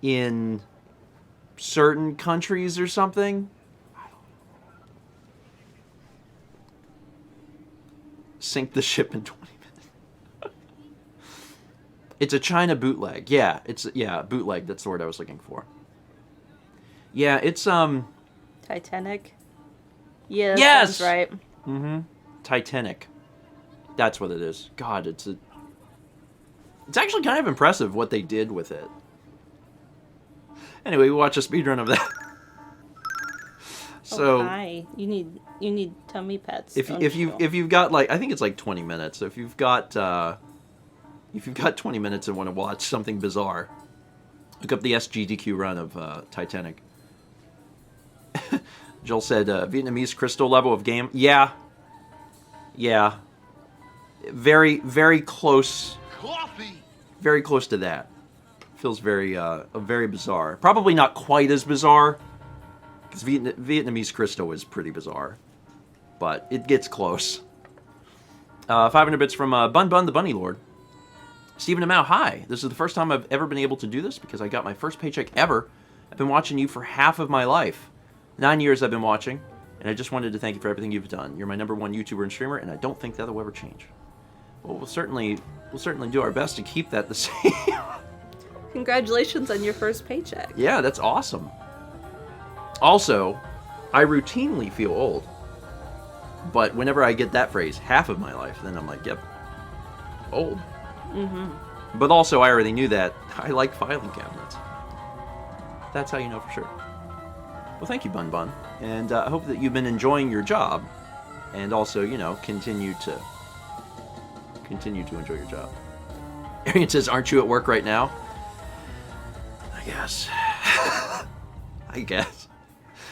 in certain countries or something. Sink the ship in 20 minutes. It's a China bootleg. Yeah, bootleg. That's the word I was looking for. Yeah, it's Titanic. Yeah, that yes! sounds right. Mm-hmm. Titanic. That's what it is. God, it's actually kind of impressive what they did with it. Anyway, we watch a speedrun of that. So, hi. You need tummy pets. If you've got like, I think it's like 20 minutes. If you've got 20 minutes and want to watch something bizarre, look up the SGDQ run of Titanic. Joel said Vietnamese crystal level of game. Yeah. Very, very close. Coffee. Very close to that. Feels very bizarre. Probably not quite as bizarre, because Vietnamese crystal is pretty bizarre, but it gets close. 500 bits from Bun Bun the Bunny Lord. Stephen and Mao, hi. This is the first time I've ever been able to do this because I got my first paycheck ever. I've been watching you for half of my life. 9 years I've been watching, and I just wanted to thank you for everything you've done. You're my #1 YouTuber and streamer, and I don't think that'll ever change. Well, we'll certainly do our best to keep that the same. Congratulations on your first paycheck. Yeah, that's awesome. Also, I routinely feel old. But whenever I get that phrase, half of my life, then I'm like, yep, old. Mm-hmm. But also, I already knew that I like filing cabinets. That's how you know for sure. Well, thank you, Bun Bun. And I hope that you've been enjoying your job. And also, you know, continue to enjoy your job. Arian says, aren't you at work right now? I guess.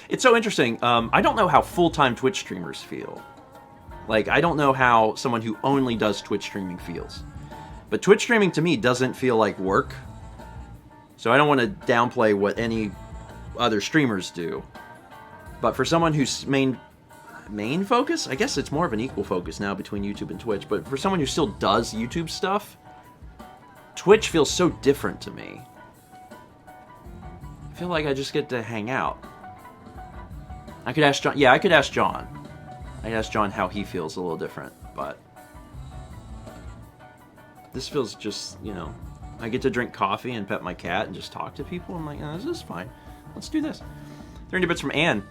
It's so interesting. I don't know how full-time Twitch streamers feel. Like, I don't know how someone who only does Twitch streaming feels. But Twitch streaming to me doesn't feel like work. So I don't want to downplay what any other streamers do. But for someone whose main focus, I guess it's more of an equal focus now between YouTube and Twitch, but for someone who still does YouTube stuff, Twitch feels so different to me. I feel like I just get to hang out. I could ask John. Yeah, I could ask John. I'd ask John how he feels a little different, but this feels just, you know, I get to drink coffee and pet my cat and just talk to people. I'm like, oh, this is fine. Let's do this. 30 bits from Anne.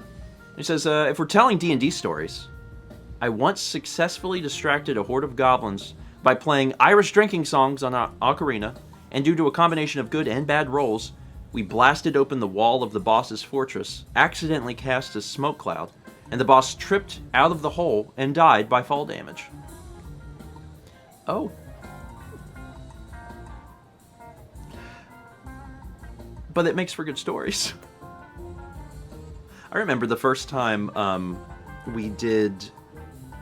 He says, if we're telling D&D stories, I once successfully distracted a horde of goblins by playing Irish drinking songs on an ocarina, and due to a combination of good and bad rolls, we blasted open the wall of the boss's fortress, accidentally cast a smoke cloud, and the boss tripped out of the hole and died by fall damage. Oh. But it makes for good stories. I remember the first time we did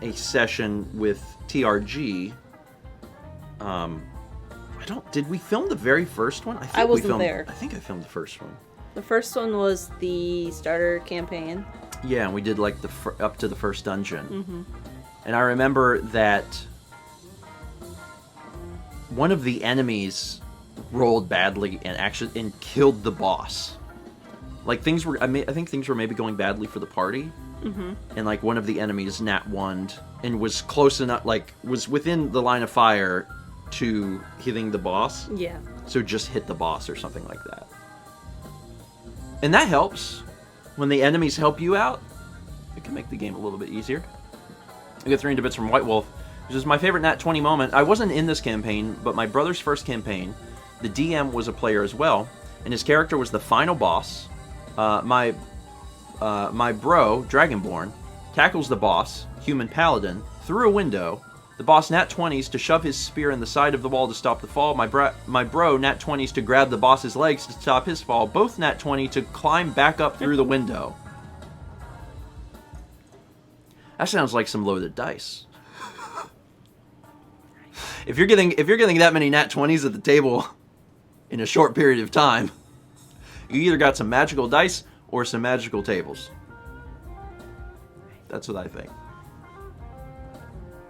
a session with TRG. Did we film the very first one? I wasn't there. I think I filmed the first one. The first one was the starter campaign. Yeah, and we did like up to the first dungeon. Mm-hmm. And I remember that one of the enemies rolled badly and killed the boss. Like things were, I think things were maybe going badly for the party. Mm-hmm. And like one of the enemies nat 1'd and was close enough, like was within the line of fire to hitting the boss. Yeah. So just hit the boss or something like that. And that helps. When the enemies help you out, it can make the game a little bit easier. I get 300 bits from White Wolf, which is my favorite Nat 20 moment. I wasn't in this campaign, but my brother's first campaign, the DM was a player as well, and his character was the final boss. My bro, Dragonborn, tackles the boss, human paladin, through a window. The boss Nat 20s to shove his spear in the side of the wall to stop the fall. My bro Nat 20s to grab the boss's legs to stop his fall. Both Nat 20 to climb back up through the window. That sounds like some loaded dice. If you're getting that many Nat 20s at the table in a short period of time, you either got some magical dice or some magical tables. That's what I think.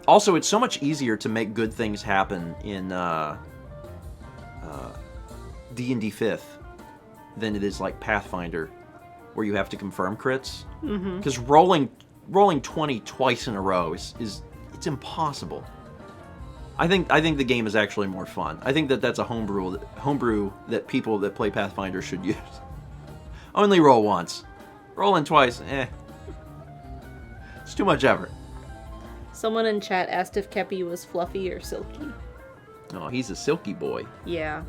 Also, it's so much easier to make good things happen in D&D 5th than it is like Pathfinder, where you have to confirm crits. Because rolling 20 twice in a row is it's impossible. I think the game is actually more fun. I think that's a homebrew that people that play Pathfinder should use. Only roll once. Rolling twice, it's too much effort. Someone in chat asked if Kepi was fluffy or silky. Oh, he's a silky boy. Yeah.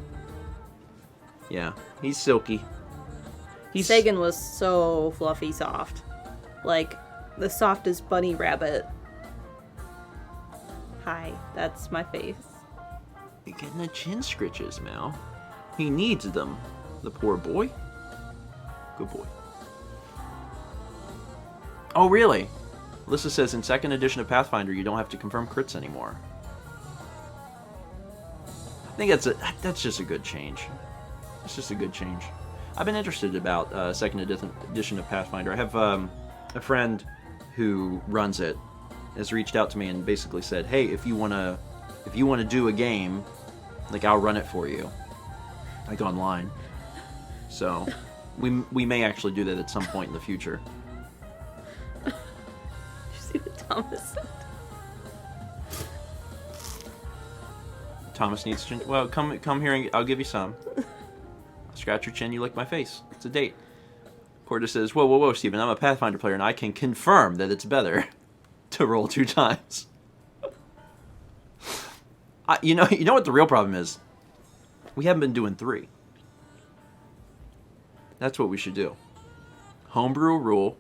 Yeah, he's silky. Sagan was so fluffy soft. Like, the softest bunny rabbit. Hi, that's my face. You're getting the chin scritches, Mal. He needs them. The poor boy. Good boy. Oh, really? Alyssa says, in 2nd edition of Pathfinder, you don't have to confirm crits anymore. I think that's just a good change. It's just a good change. I've been interested about 2nd edition of Pathfinder. I have a friend who runs it, has reached out to me and basically said, hey, if you wanna do a game, like I'll run it for you, like online. So we may actually do that at some point in the future. Did you see what Thomas said? Thomas needs chin. Well, come here and I'll give you some. Scratch your chin, you lick my face. It's a date. Corda says, whoa, Steven, I'm a Pathfinder player and I can confirm that it's better to roll 2 times. You know what the real problem is? We haven't been doing 3. That's what we should do. Homebrew rule.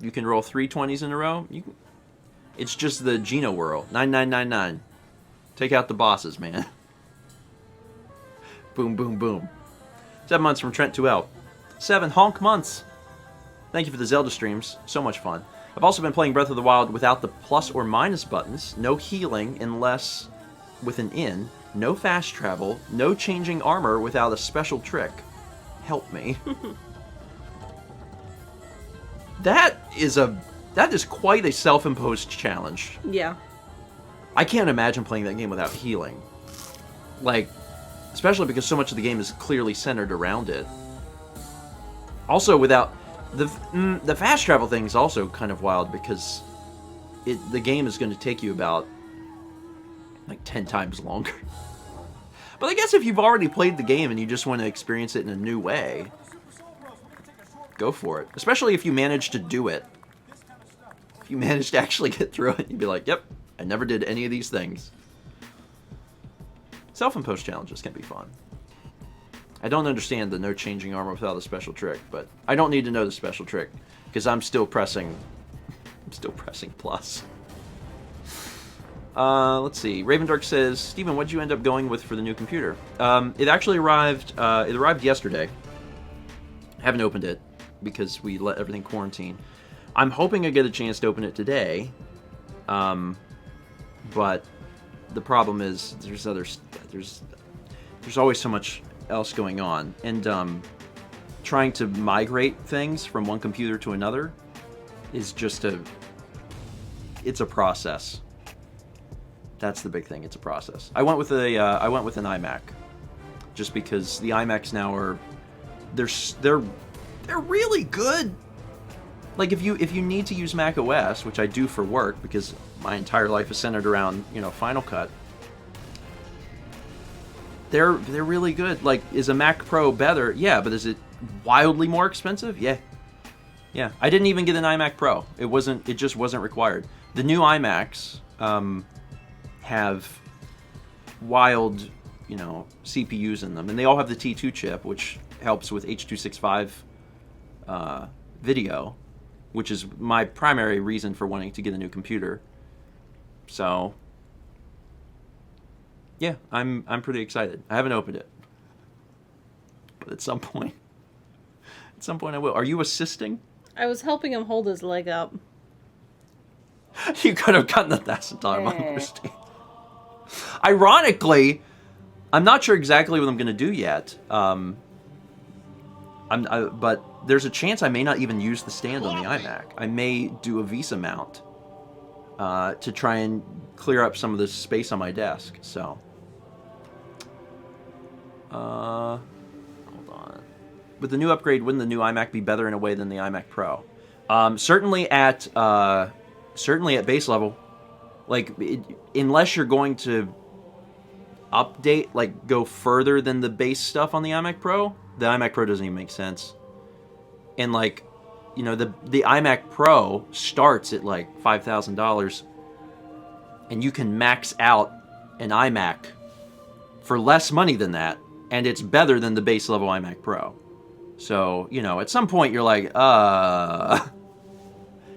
You can roll 3 20s in a row. It's just the Geno whirl. 9999. Take out the bosses, man. Boom, boom, boom. 7 months from Trent 2L. 7 honk months. Thank you for the Zelda streams. So much fun. I've also been playing Breath of the Wild without the plus or minus buttons. No healing unless with an in. No fast travel. No changing armor without a special trick. Help me. That is quite a self-imposed challenge. Yeah. I can't imagine playing that game without healing. Like, especially because so much of the game is clearly centered around it. Also, without the fast travel thing is also kind of wild because the game is going to take you about like 10 times longer. But I guess if you've already played the game and you just want to experience it in a new way, go for it. Especially if you manage to do it. If you manage to actually get through it, you'd be like, yep, I never did any of these things. Self-imposed challenges can be fun. I don't understand the no changing armor without a special trick, but I don't need to know the special trick because I'm still pressing plus. Let's see. Ravendark says, Steven, what did you end up going with for the new computer? It actually arrived. It arrived yesterday. Haven't opened it because we let everything quarantine. I'm hoping I get a chance to open it today. But the problem is there's always so much else going on, and trying to migrate things from one computer to another is just it's a process. That's the big thing. It's a process. I went with an iMac, just because the iMacs now are they're really good. Like if you need to use Mac OS, which I do for work because my entire life is centered around Final Cut. They're really good. Like, is a Mac Pro better? Yeah, but is it wildly more expensive? Yeah. Yeah. I didn't even get an iMac Pro. It just wasn't required. The new iMacs have wild, CPUs in them, and they all have the T2 chip, which helps with H.265 video, which is my primary reason for wanting to get a new computer. So yeah, I'm pretty excited. I haven't opened it, but at some point I will. Are you assisting? I was helping him hold his leg up. You could have gotten the $1,000 monitor stand. Ironically, I'm not sure exactly what I'm going to do yet. But there's a chance I may not even use the stand on the iMac. I may do a Visa mount to try and clear up some of the space on my desk. So, hold on. With the new upgrade, wouldn't the new iMac be better in a way than the iMac Pro? Certainly at base level. Like, unless you're going to update, like, go further than the base stuff on the iMac Pro, the iMac Pro doesn't even make sense. And, like, the iMac Pro starts at, like, $5,000, and you can max out an iMac for less money than that, and it's better than the base level iMac Pro. So, at some point you're like,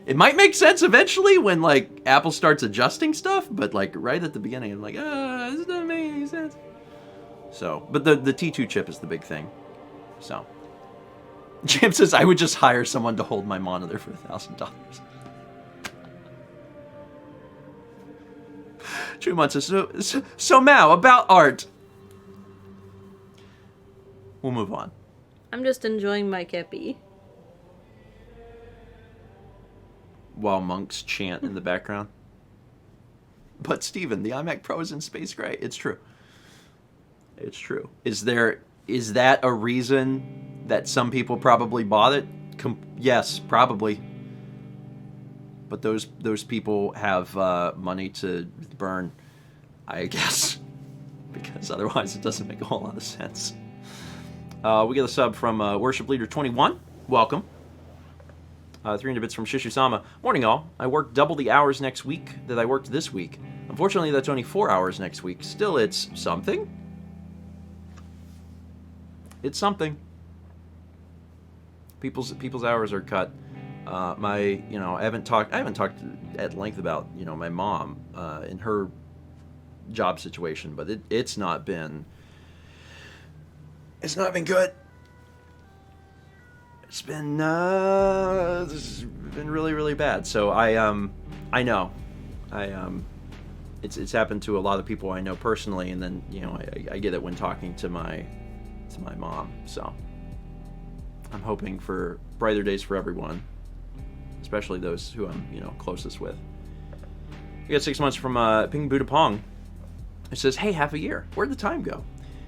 it might make sense eventually when, like, Apple starts adjusting stuff, but, like, right at the beginning, I'm like, this doesn't make any sense. So, but the T2 chip is the big thing. So, Jim says, I would just hire someone to hold my monitor for $1,000. True says, so Mao, about art. We'll move on. I'm just enjoying my kepi. While monks chant in the background. But Steven, the iMac Pro is in space gray. It's true. It's true. Is that a reason that some people probably bought it? Yes, probably. But those people have money to burn, I guess, because otherwise it doesn't make a whole lot of sense. We get a sub from Worship Leader 21. Welcome. 300 bits from Shishu-sama. Morning, all. I work double the hours next week that I worked this week. Unfortunately, that's only 4 hours next week. Still, it's something. It's something. People's hours are cut. I haven't talked at length about my mom in her job situation, but it's not been good. It's been really, really bad. So I know, it's happened to a lot of people I know personally, and then I get it when talking to my mom. So I'm hoping for brighter days for everyone, especially those who I'm closest with. We got 6 months from Ping Buddha Pong. It says, "Hey, half a year. Where'd the time go?"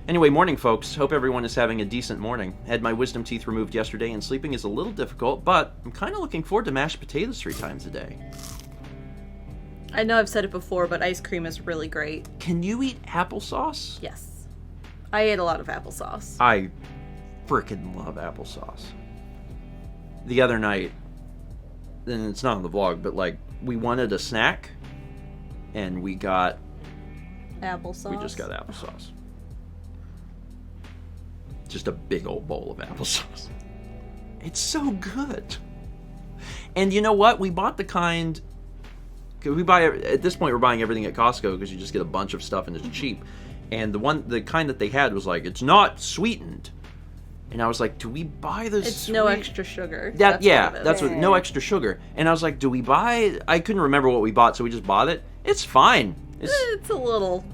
Anyway, morning, folks. Hope everyone is having a decent morning. Had my wisdom teeth removed yesterday, and sleeping is a little difficult, but I'm kind of looking forward to mashed potatoes 3 times a day. I know I've said it before, but ice cream is really great. Can you eat applesauce? Yes. I ate a lot of applesauce. I freaking love applesauce. The other night, and it's not on the vlog, but, like, we wanted a snack, and we got... Applesauce? We just got applesauce. Just a big old bowl of applesauce. It's so good. And you know what? We bought the kind... At this point, we're buying everything at Costco because you just get a bunch of stuff and it's cheap. And the kind that they had was like, it's not sweetened. And I was like, do we buy this? It's no extra sugar. That's no extra sugar. And I was like, do we buy? I couldn't remember what we bought, so we just bought it. It's fine. It's a little.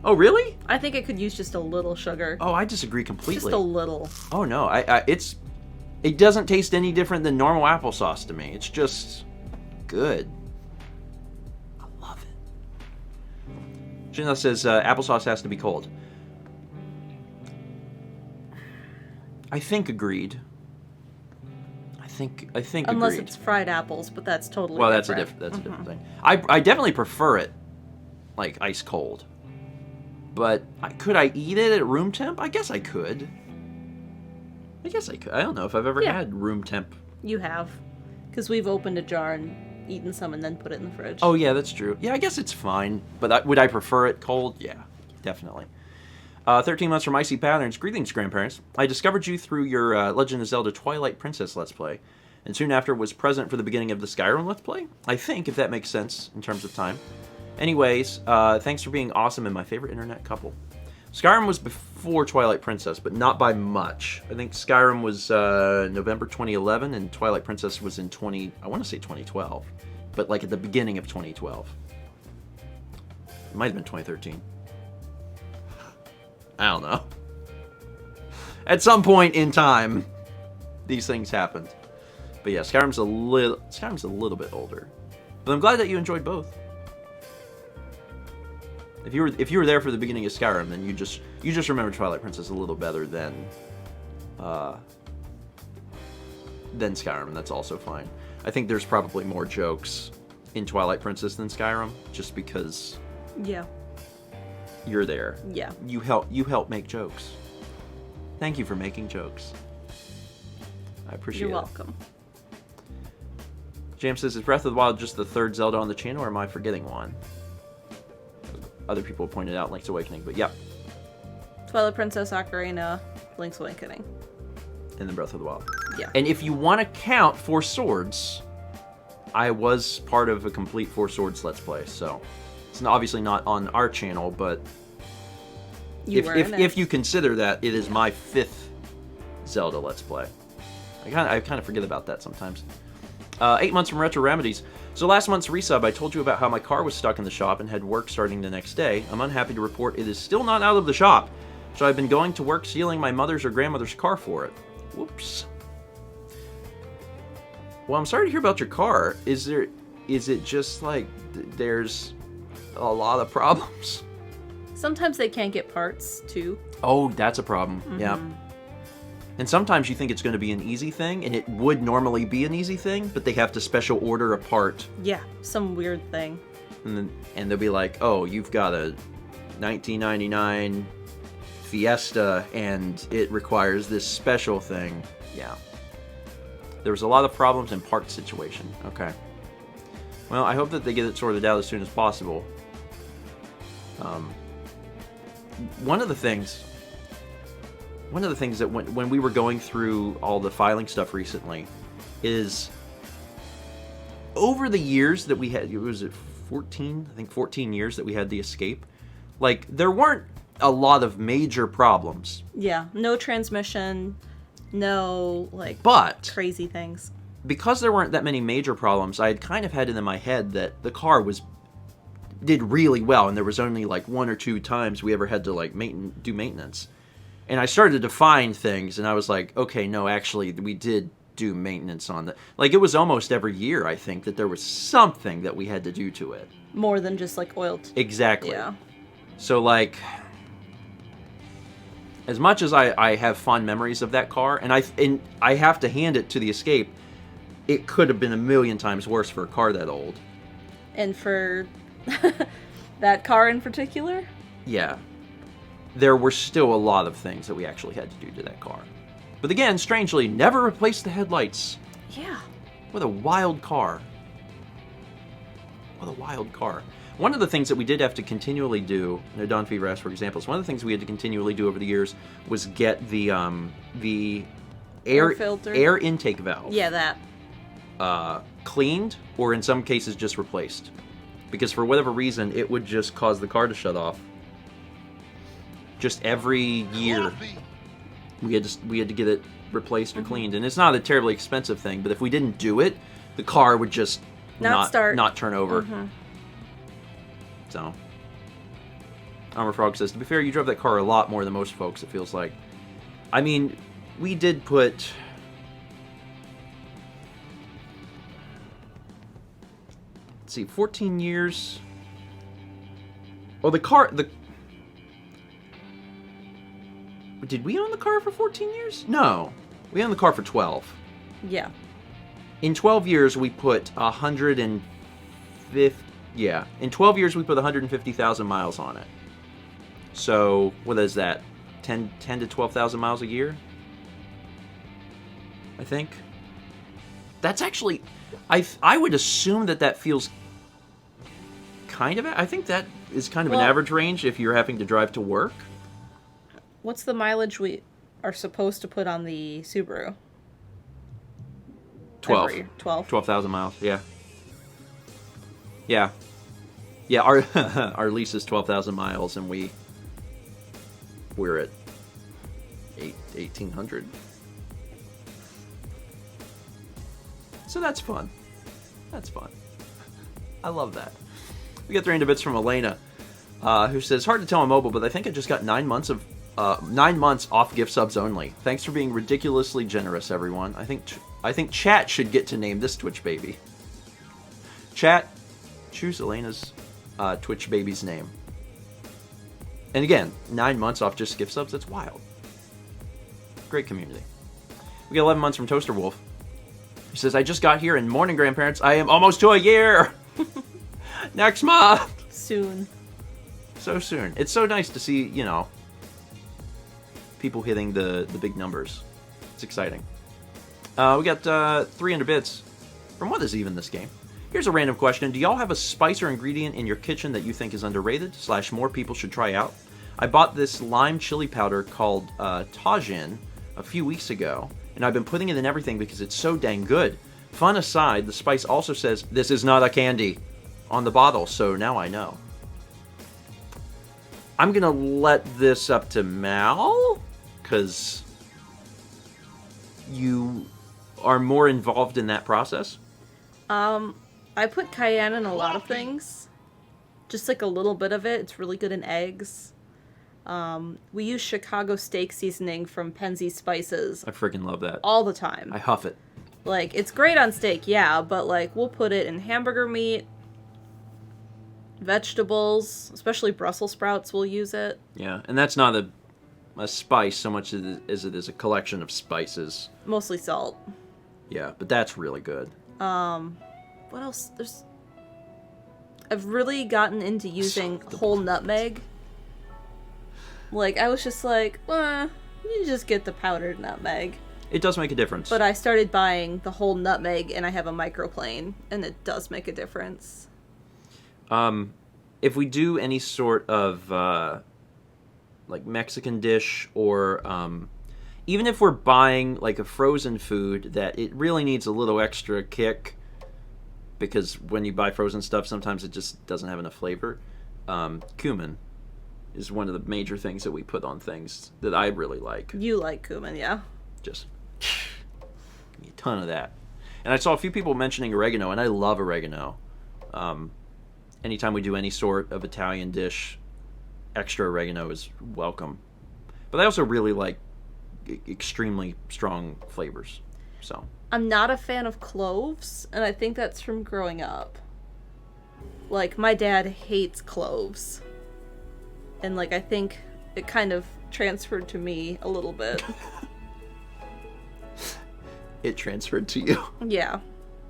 Oh, really? I think it could use just a little sugar. Oh, I disagree completely. Just a little. Oh no, It doesn't taste any different than normal applesauce to me. It's just good. I love it. Shinla says applesauce has to be cold. I think agreed. I think Unless agreed. it's fried apples, but that's totally Well, different. that's a different thing. I definitely prefer it like ice cold. But could I eat it at room temp? I guess I could. I don't know if I've ever had room temp. You have. Because we've opened a jar and eaten some and then put it in the fridge. Oh, yeah, that's true. Yeah, I guess it's fine. But would I prefer it cold? Yeah, definitely. 13 months from Icy Patterns. Greetings, grandparents. I discovered you through your Legend of Zelda Twilight Princess Let's Play. And soon after was present for the beginning of the Skyrim Let's Play. I think, if that makes sense in terms of time. Anyways, thanks for being awesome and my favorite internet couple. Skyrim was before Twilight Princess, but not by much. I think Skyrim was November 2011, and Twilight Princess was in I want to say 2012, but like at the beginning of 2012. It might have been 2013. I don't know. At some point in time, these things happened. But yeah, Skyrim's a little bit older. But I'm glad that you enjoyed both. If you were there for the beginning of Skyrim, then you just remember Twilight Princess a little better than Skyrim, and that's also fine. I think there's probably more jokes in Twilight Princess than Skyrim, just because you're there. Yeah. You help make jokes. Thank you for making jokes. I appreciate it. You're welcome. James says, is Breath of the Wild just the third Zelda on the channel, or am I forgetting one? Other people pointed out Link's Awakening, but yep. Twilight Princess, Ocarina, Link's Awakening. And then Breath of the Wild. Yeah. And if you want to count Four Swords, I was part of a complete Four Swords Let's Play, so it's obviously not on our channel, but if you consider that, it is my 5th Zelda Let's Play. I kind of forget about that sometimes. 8 months from Retro Remedies. So last month's resub, I told you about how my car was stuck in the shop and had work starting the next day. I'm unhappy to report it is still not out of the shop, so I've been going to work stealing my mother's or grandmother's car for it. Whoops. Well, I'm sorry to hear about your car. Is it just like there's a lot of problems? Sometimes they can't get parts, too. Oh, that's a problem. Yeah. And sometimes you think it's going to be an easy thing, and it would normally be an easy thing, but they have to special order a part. Yeah, some weird thing. And they'll be like, oh, you've got a 1999 Fiesta, and it requires this special thing. Yeah. There was a lot of problems in part situation. Okay. Well, I hope that they get it sorted out as soon as possible. One of the things that when we were going through all the filing stuff recently is over the years that we had, was it 14? I think 14 years that we had the Escape. Like, there weren't a lot of major problems. Yeah, no transmission, no, crazy things. Because there weren't that many major problems, I had kind of had it in my head that the car did really well, and there was only like 1 or 2 times we ever had to do maintenance. And I started to find things, and I was like, okay, no, actually, we did do maintenance on that. Like, it was almost every year, I think, that there was something that we had to do to it. More than just, oil. Exactly. Yeah. So, as much as I have fond memories of that car, and I have to hand it to the Escape, it could have been a million times worse for a car that old. And for that car in particular? Yeah. There were still a lot of things that we actually had to do to that car. But again, strangely, never replaced the headlights. Yeah. What a wild car. What a wild car. One of the things that we did have to continually do, Don Fever asked for examples, one of the things we had to continually do over the years was get the air filter, air intake valve. Yeah, that. Cleaned, or in some cases just replaced. Because for whatever reason, it would just cause the car to shut off. Just every year, we had to get it replaced or cleaned, and it's not a terribly expensive thing. But if we didn't do it, the car would just not turn over. So, Armor Frog says, to be fair, you drove that car a lot more than most folks. It feels like. I mean, we did put let's see, 14 years. Oh, the car. Did we own the car for 14 years? No, we owned the car for 12. Yeah. In 12 years, we put 150. Yeah, in 12 years, we put 150,000 miles on it. So what is that? 10 to 12,000 miles a year, I think. That's actually, I would assume that feels kind of. I think that is kind of an average range if you're having to drive to work. What's the mileage we are supposed to put on the Subaru? 12. 12,000 miles. Yeah. Yeah. Yeah. Our lease is 12,000 miles, and we're at 1,800. So that's fun. That's fun. I love that. We got 300 bits from Elena, who says, hard to tell on mobile, but I think I just got 9 months off gift subs only. Thanks for being ridiculously generous, everyone. I think chat should get to name this Twitch baby. Chat, choose Elena's Twitch baby's name. And again, 9 months off just gift subs, that's wild. Great community. We got 11 months from Toaster Wolf. He says, I just got here and morning grandparents, I am almost to a year! Next month! Soon. So soon. It's so nice to see, people hitting the big numbers. It's exciting. We got 300 bits from what is even this game. Here's a random question. Do y'all have a spice or ingredient in your kitchen that you think is underrated / more people should try out? I bought this lime chili powder called Tajin a few weeks ago, and I've been putting it in everything because it's so dang good. Fun aside, the spice also says, this is not a candy on the bottle, so now I know. I'm going to let this up to Mal, because you are more involved in that process. I put cayenne in a lot of things. Just like a little bit of it. It's really good in eggs. We use Chicago steak seasoning from Penzeys Spices. I freaking love that. All the time. I huff it. Like, it's great on steak, yeah, but like, we'll put it in hamburger meat, vegetables, especially Brussels sprouts, we'll use it. Yeah, and that's not a spice so much as it is a collection of spices. Mostly salt. Yeah, but that's really good. What else? I've really gotten into using whole nutmeg. Like, I was just like, you just get the powdered nutmeg. It does make a difference. But I started buying the whole nutmeg, and I have a microplane, and it does make a difference. If we do any sort of, like, Mexican dish, or, even if we're buying, like, a frozen food that it really needs a little extra kick, because when you buy frozen stuff, sometimes it just doesn't have enough flavor, cumin is one of the major things that we put on things that I really like. You like cumin, yeah. Just give me a ton of that. And I saw a few people mentioning oregano, and I love oregano. Anytime we do any sort of Italian dish, extra oregano is welcome. But I also really like extremely strong flavors. So I'm not a fan of cloves, and I think that's from growing up. Like, my dad hates cloves. And, like, I think it kind of transferred to me a little bit. It transferred to you? Yeah.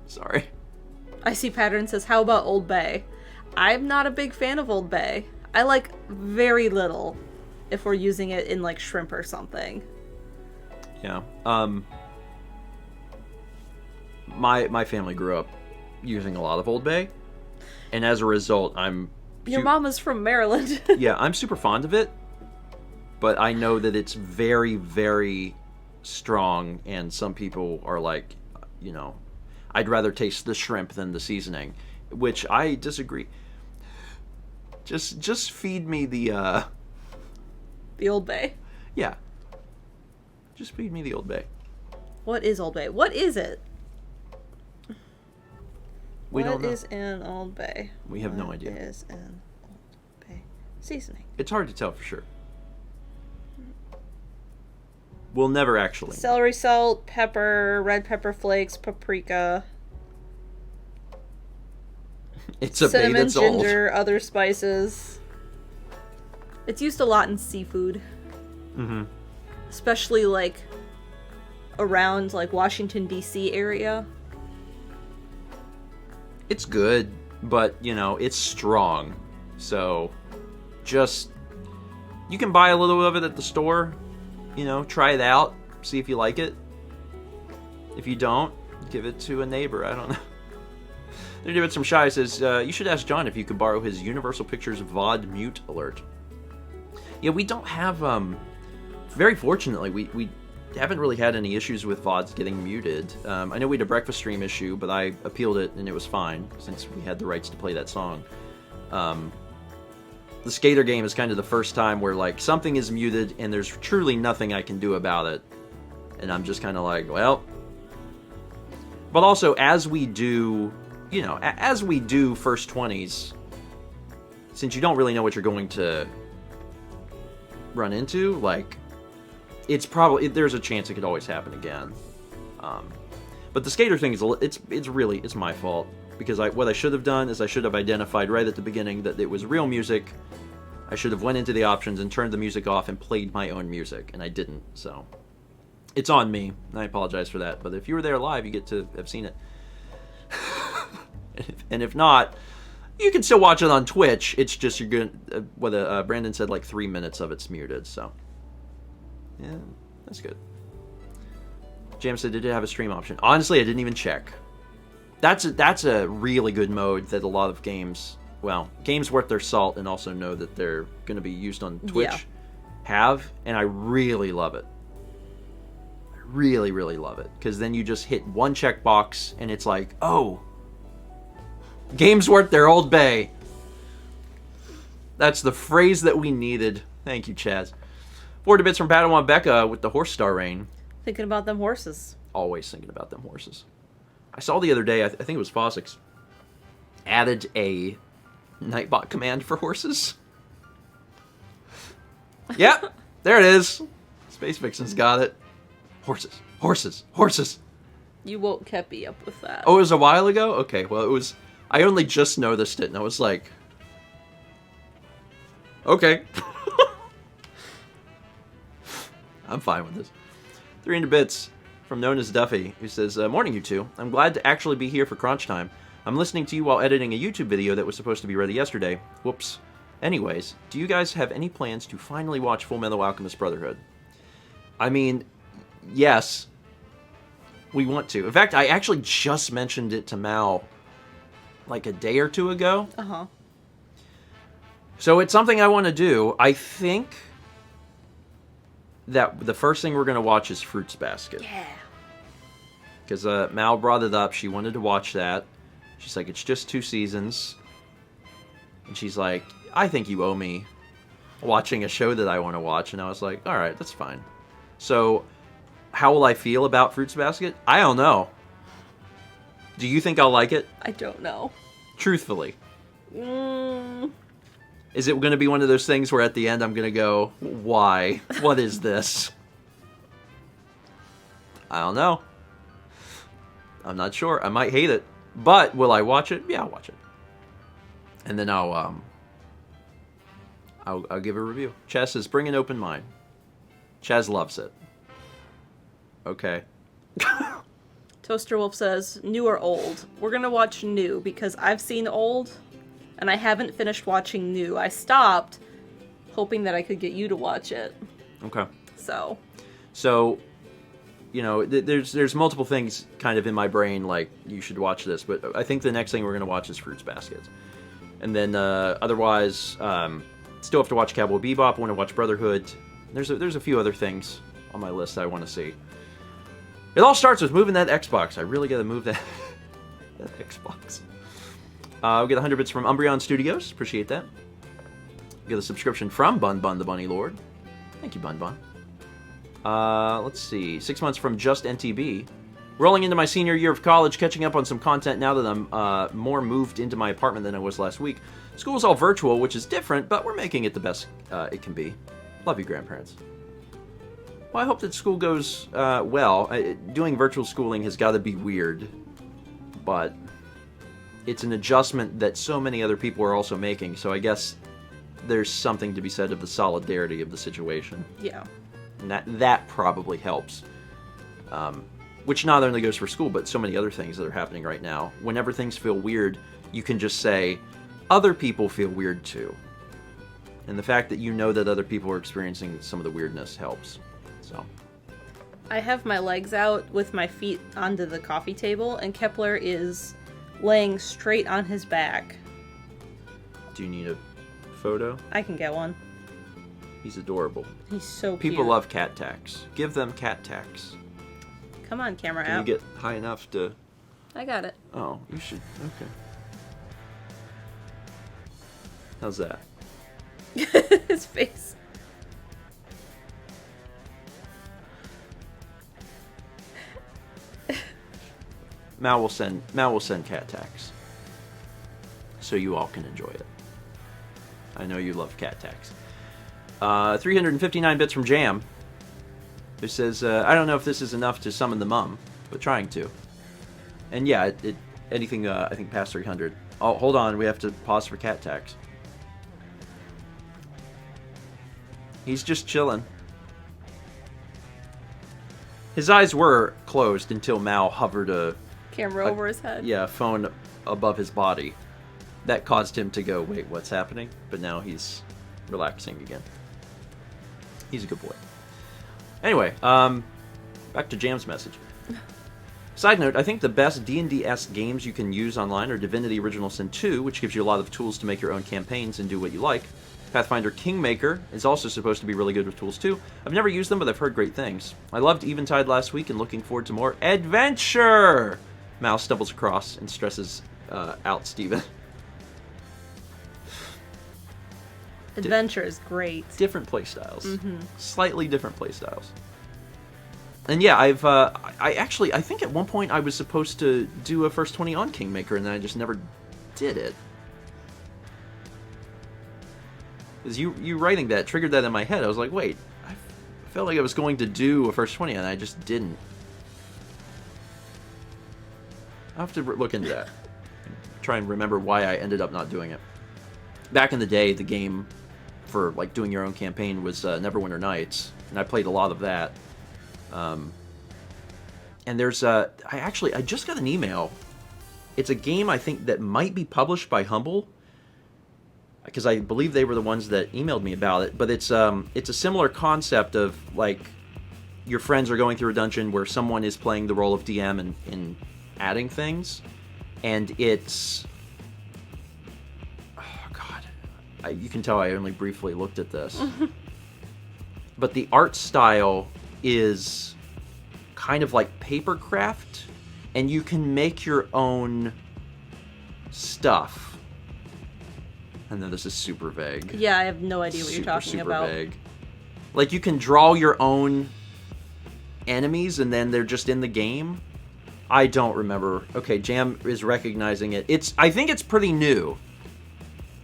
Sorry. I see Pattern says, how about Old Bay? I'm not a big fan of Old Bay. I like very little if we're using it in, like, shrimp or something. Yeah. My family grew up using a lot of Old Bay, and as a result, Your mom is from Maryland. Yeah, I'm super fond of it, but I know that it's very, very strong, and some people are like, I'd rather taste the shrimp than the seasoning, which I disagree. Just feed me the Old Bay. Yeah. Just feed me the Old Bay. What is Old Bay? What is it? We don't know. What is an Old Bay? We have no idea. What is an Old Bay seasoning? It's hard to tell for sure. We'll never actually. Celery salt, pepper, red pepper flakes, paprika. It's a bait cinnamon, that's old. ginger, other spices. It's used a lot in seafood. Mm-hmm. Especially, like, around, like, Washington, D.C. area. It's good, but, you know, it's strong. So, just... You can buy a little of it at the store. You know, try it out. See if you like it. If you don't, give it to a neighbor. I don't know. They're doing some shy says, you should ask John if you could borrow his Universal Pictures VOD mute alert. Yeah, we don't have, very fortunately, we haven't really had any issues with VODs getting muted. I know we had a breakfast stream issue, but I appealed it and it was fine, since we had the rights to play that song. The Skater game is kind of the first time where, like, something is muted and there's truly nothing I can do about it. And I'm just kind of like, well... But also, as we do, you know, as we do First 20s, since you don't really know what you're going to run into, like, it's probably, there's a chance it could always happen again. But the Skater thing is, it's my fault. Because what I should have done is I should have identified right at the beginning that it was real music. I should have went into the options and turned the music off and played my own music, and I didn't, so... It's on me. I apologize for that. But if you were there live, you get to have seen it. And if not, you can still watch it on Twitch. It's just you're going to... Brandon said like 3 minutes of it's muted, so... Yeah, that's good. Jam said, did it have a stream option? Honestly, I didn't even check. That's a really good mode that a lot of games... Well, games worth their salt and also know that they're going to be used on Twitch have. And I really love it. Really, really love it, because then you just hit one checkbox and it's like, oh, game's worth their old bay. That's the phrase that we needed. Thank you, Chaz. 40 bits from Padawan Becca with the horse star rain. Thinking about them horses. Always thinking about them horses. I saw the other day, I think it was Fossix, added a Nightbot command for horses. Yep, there it is. Space Vixen's got it. Horses, horses, horses. You woke Kepi up with that. Oh, it was a while ago? Okay, well, it was... I only just noticed it, and I was like... Okay. I'm fine with this. 300 bits from Known as Duffy, who says, Morning, you two. I'm glad to actually be here for crunch time. I'm listening to you while editing a YouTube video that was supposed to be ready yesterday. Whoops. Anyways, do you guys have any plans to finally watch Fullmetal Alchemist Brotherhood? I mean... Yes, we want to. In fact, I actually just mentioned it to Mal like a day or two ago. Uh-huh. So it's something I want to do. I think that the first thing we're going to watch is Fruits Basket. Yeah. Because Mal brought it up. She wanted to watch that. She's like, it's just 2 seasons. And she's like, I think you owe me watching a show that I want to watch. And I was like, all right, that's fine. So... How will I feel about Fruits Basket? I don't know. Do you think I'll like it? I don't know. Truthfully. Is it going to be one of those things where at the end I'm going to go, why? What is this? I don't know. I'm not sure. I might hate it. But will I watch it? Yeah, I'll watch it. And then I'll give a review. Chaz says, bring an open mind. Chaz loves it. Okay. Toaster Wolf says, new or old? We're gonna watch new, because I've seen old, and I haven't finished watching new. I stopped, hoping that I could get you to watch it. Okay. So, you know, there's multiple things kind of in my brain, like, you should watch this, but I think the next thing we're gonna watch is Fruits Basket. And then, otherwise, still have to watch Cowboy Bebop, want to watch Brotherhood. There's a few other things on my list I want to see. It all starts with moving that Xbox. I really gotta move that, that Xbox. We'll get 100 bits from Umbreon Studios. Appreciate that. We get a subscription from Bun Bun the Bunny Lord. Thank you, Bun Bun. Let's see. 6 months from Just NTB. Rolling into my senior year of college, catching up on some content now that I'm more moved into my apartment than I was last week. School's all virtual, which is different, but we're making it the best it can be. Love you, grandparents. Well, I hope that school goes well. Doing virtual schooling has got to be weird, but it's an adjustment that so many other people are also making. So I guess there's something to be said of the solidarity of the situation. Yeah. And that probably helps. Which not only goes for school, but so many other things that are happening right now. Whenever things feel weird, you can just say, other people feel weird too. And the fact that you know that other people are experiencing some of the weirdness helps. So, I have my legs out with my feet onto the coffee table, and Kepler is laying straight on his back. do you need a photo? I can get one. He's adorable. He's so cute. People love cat tax. Give them cat tax. Come on, camera Can app. you get high enough to... I got it. Oh, you should. Okay. How's that? His face. Mal will send cat tax, so you all can enjoy it. I know you love cat tax. 359 bits from Jam, who says, I don't know if this is enough to summon the mum, but trying to. And yeah, anything I think past 300. Oh, hold on, we have to pause for cat tax. He's just chilling. His eyes were closed until Mal hovered a Camera over his head. Yeah, phone above his body. That caused him to go, wait, what's happening? But now he's relaxing again. He's a good boy. Anyway, back to Jam's message. Side note, I think the best D&D-esque games you can use online are Divinity Original Sin 2, which gives you a lot of tools to make your own campaigns and do what you like. Pathfinder Kingmaker is also supposed to be really good with tools too. I've never used them, but I've heard great things. I loved Eventide last week and looking forward to more adventure! Mal stumbles across and stresses out Steven. Adventure is great. Different playstyles. Mm-hmm. Slightly different playstyles. And yeah, I think at one point I was supposed to do a first 20 on Kingmaker, and then I just never did it. Because you writing that triggered that in my head. I was like, wait, I felt like I was going to do a first 20, and I just didn't. I'll have to look into that. Try and remember why I ended up not doing it. Back in the day, the game for like doing your own campaign was Neverwinter Nights, and I played a lot of that. And there's I just got an email. It's a game I think that might be published by Humble, because I believe they were the ones that emailed me about it. But it's a similar concept of like your friends are going through a dungeon where someone is playing the role of DM and adding things, and it's you can tell I only briefly looked at this. But the art style is kind of like papercraft, and you can make your own stuff. I know this is super vague. Yeah, I have no idea what you're talking about. Super vague. Like, you can draw your own enemies, and then they're just in the game. I don't remember. Okay, Jam is recognizing it. I think it's pretty new.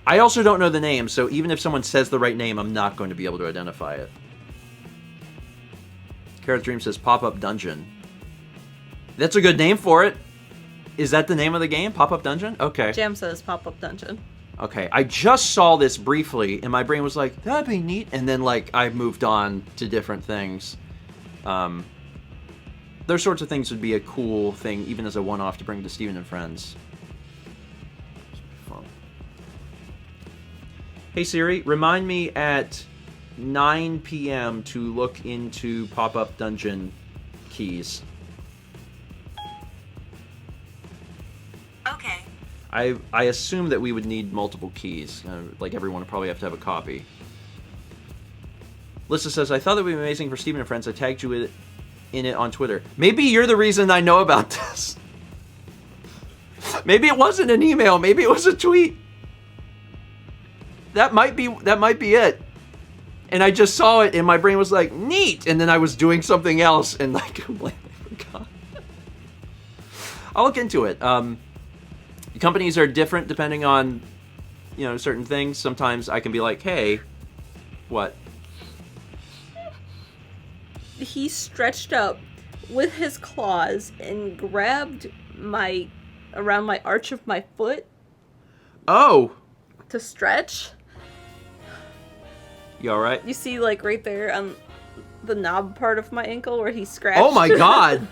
I also don't know the name, so even if someone says the right name, I'm not going to be able to identify it. Carrot Dream says Pop-Up Dungeon. That's a good name for it. Is that the name of the game? Pop-Up Dungeon? Okay. Jam says Pop-Up Dungeon. Okay, I just saw this briefly, and my brain was like, that'd be neat, and then, like, I moved on to different things. Those sorts of things would be a cool thing, even as a one-off, to bring to Steven and Friends. Fun. Hey Siri, remind me at 9 p.m. to look into Pop-Up Dungeon keys. Okay. I assume that we would need multiple keys. Like, everyone would probably have to have a copy. Lissa says, I thought that would be amazing for Steven and Friends. I tagged you in it on Twitter. Maybe you're the reason I know about this. Maybe it wasn't an email. Maybe it was a tweet. That might be it. And I just saw it, and my brain was like, neat! And then I was doing something else, and I completely forgot. I'll look into it. Companies are different depending on, certain things. Sometimes I can be like, hey, what? He stretched up with his claws and grabbed my around my arch of my foot Oh! to stretch. You alright? You see, like, right there on the knob part of my ankle where he scratched. Oh my god!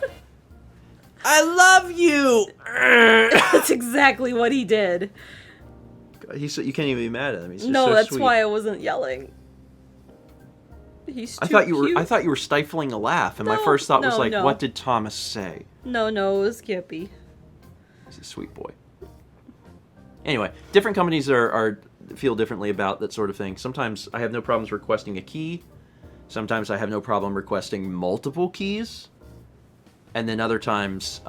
I love you! That's exactly what he did. You can't even be mad at him. He's just No, so that's sweet. why I wasn't yelling. He's too I thought cute. you were stifling a laugh, and my No, first thought was no, like, no. what did Thomas say? No, it was Kippy. He's a sweet boy. Anyway, different companies feel differently about that sort of thing. Sometimes I have no problems requesting a key. Sometimes I have no problem requesting multiple keys. And then other times,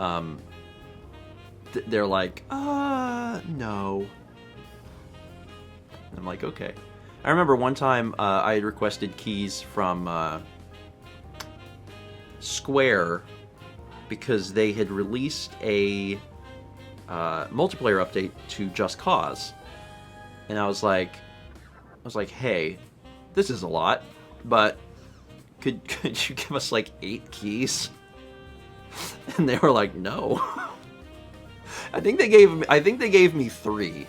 they're like, no. And I'm like, okay. I remember one time I had requested keys from Square because they had released a multiplayer update to Just Cause. And I was like, hey, this is a lot, but could you give us like 8 keys? And they were like, no. I think they gave me 3.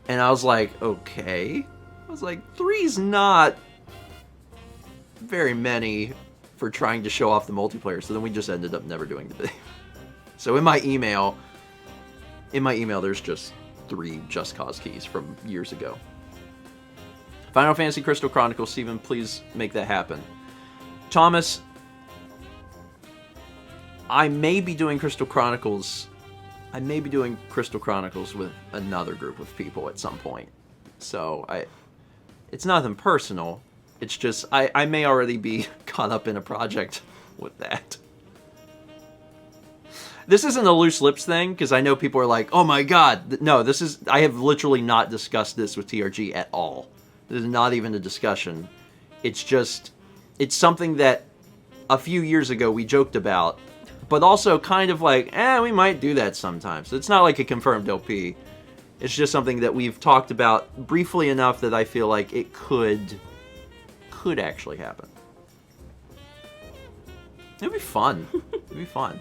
And I was like, okay. I was like, 3's not very many for trying to show off the multiplayer. So then we just ended up never doing the video. So in my email, there's just 3 Just Cause keys from years ago. Final Fantasy Crystal Chronicles, Stephen, please make that happen. Thomas, I may be doing Crystal Chronicles with another group of people at some point. So it's nothing personal. It's just I may already be caught up in a project with that. This isn't a loose lips thing, because I know people are like, oh my god. No, I have literally not discussed this with TRG at all. This is not even a discussion. It's it's something that a few years ago we joked about, but also kind of like, we might do that sometimes. So it's not like a confirmed LP. It's just something that we've talked about briefly enough that I feel like it could actually happen. It'd be fun. It'd be fun.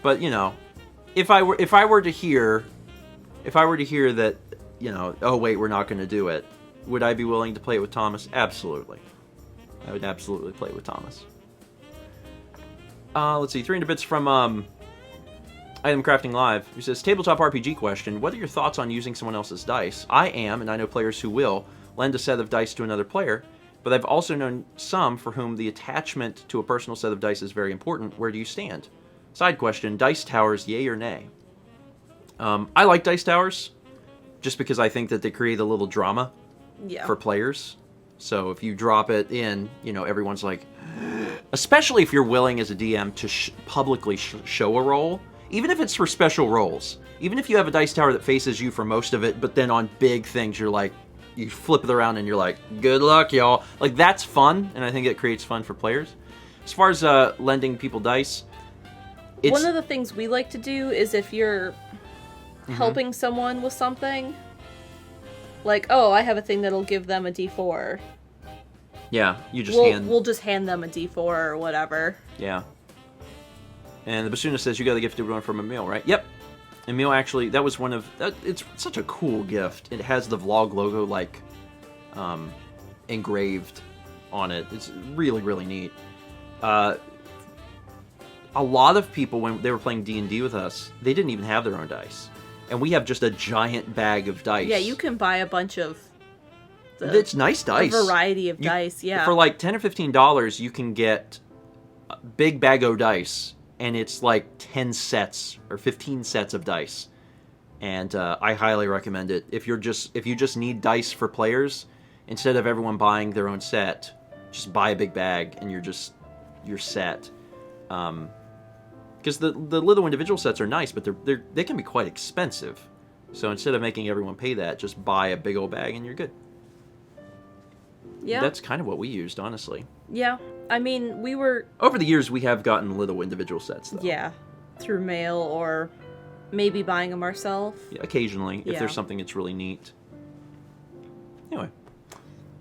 But, you know, if I were to hear that, you know, oh wait, we're not going to do it, would I be willing to play it with Thomas? Absolutely. I would absolutely play it with Thomas. Let's see, 300 bits from Item Crafting Live, who says, tabletop RPG question, what are your thoughts on using someone else's dice? I am, and I know players who will, lend a set of dice to another player, but I've also known some for whom the attachment to a personal set of dice is very important. Where do you stand? Side question, dice towers, yay or nay? I like dice towers, just because I think that they create a little drama for players. So if you drop it in, you know, everyone's like, especially if you're willing as a DM to publicly show a roll, even if it's for special rolls, even if you have a dice tower that faces you for most of it, but then on big things you're like, you flip it around and you're like, good luck, y'all. Like, that's fun, and I think it creates fun for players. As far as lending people dice, one of the things we like to do is if you're helping someone with something, like, oh, I have a thing that'll give them a D4. Yeah, you just we'll just hand them a D4 or whatever. Yeah. And the Basuna says you got a gifted one from Emil, right? Yep. Emil actually, that was one of it's such a cool gift. It has the vlog logo like engraved on it. It's really, really neat. A lot of people, when they were playing D&D with us, they didn't even have their own dice. And we have just a giant bag of dice. Yeah, you can buy a bunch of it's nice dice. A variety of dice, yeah. For like $10 or $15, you can get a big bag of dice, and it's like 10 sets or 15 sets of dice. And I highly recommend it. If you just need dice for players, instead of everyone buying their own set, just buy a big bag and you're set. Because the little individual sets are nice, but they can be quite expensive. So instead of making everyone pay that, just buy a big old bag and you're good. Yeah. That's kind of what we used, honestly. Yeah. I mean, we were... Over the years, we have gotten little individual sets, though. Yeah. Through mail or maybe buying them ourselves. Yeah, occasionally, if there's something that's really neat. Anyway.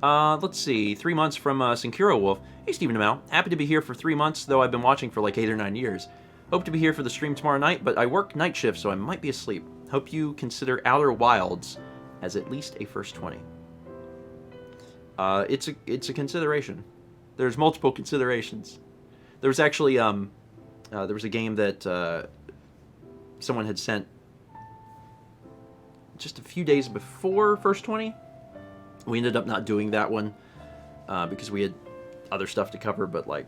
Let's see. 3 months from Sinkuro Wolf. Hey, Stephen Amell. Happy to be here for 3 months, though I've been watching for like 8 or 9 years. Hope to be here for the stream tomorrow night, but I work night shift, so I might be asleep. Hope you consider Outer Wilds as at least a first 20. It's a consideration. There's multiple considerations. There was actually there was a game that someone had sent just a few days before first 20. We ended up not doing that one because we had other stuff to cover. But like,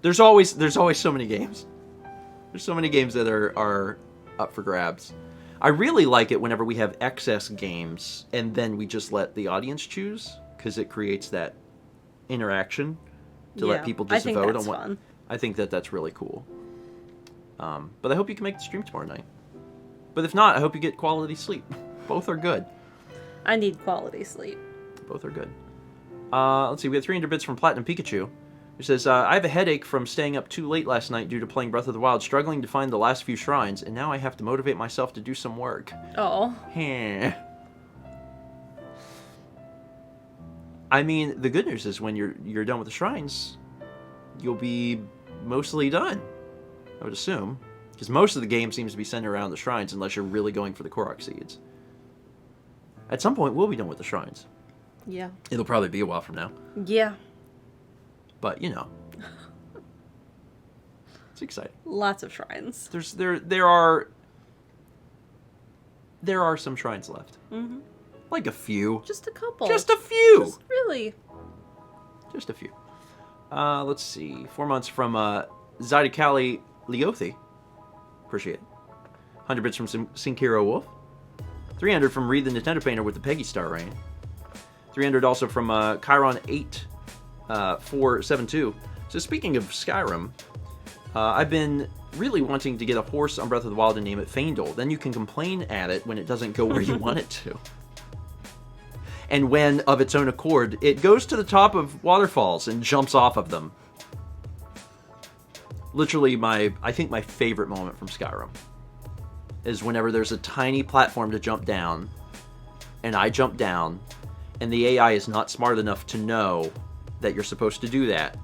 there's always so many games. There's so many games that are up for grabs. I really like it whenever we have excess games and then we just let the audience choose, because it creates that interaction to let people just vote on what. Fun. I think that's really cool. But I hope you can make the stream tomorrow night. But if not, I hope you get quality sleep. Both are good. I need quality sleep. Both are good. Let's see, we have 300 bits from Platinum Pikachu, who says, I have a headache from staying up too late last night due to playing Breath of the Wild, struggling to find the last few shrines, and now I have to motivate myself to do some work. Oh. I mean, the good news is when you're done with the shrines, you'll be mostly done, I would assume. Because most of the game seems to be centered around the shrines, unless you're really going for the Korok seeds. At some point, we'll be done with the shrines. Yeah. It'll probably be a while from now. Yeah. But, you know. It's exciting. Lots of shrines. There are some shrines left. Mm-hmm. Like a few. Just a couple. Just a few! Just really. Just a few. Let's see. 4 months from Zydikali Leothi. Appreciate it. 100 bits from Sinkiro Wolf. 300 from Reed the Nintendo Painter with the Peggy Star Rain. 300 also from Chiron 8472. So speaking of Skyrim, I've been really wanting to get a horse on Breath of the Wild and name it Faendal. Then you can complain at it when it doesn't go where you want it to. And when, of its own accord, it goes to the top of waterfalls and jumps off of them. Literally, I think my favorite moment from Skyrim is whenever there's a tiny platform to jump down, and I jump down, and the AI is not smart enough to know that you're supposed to do that.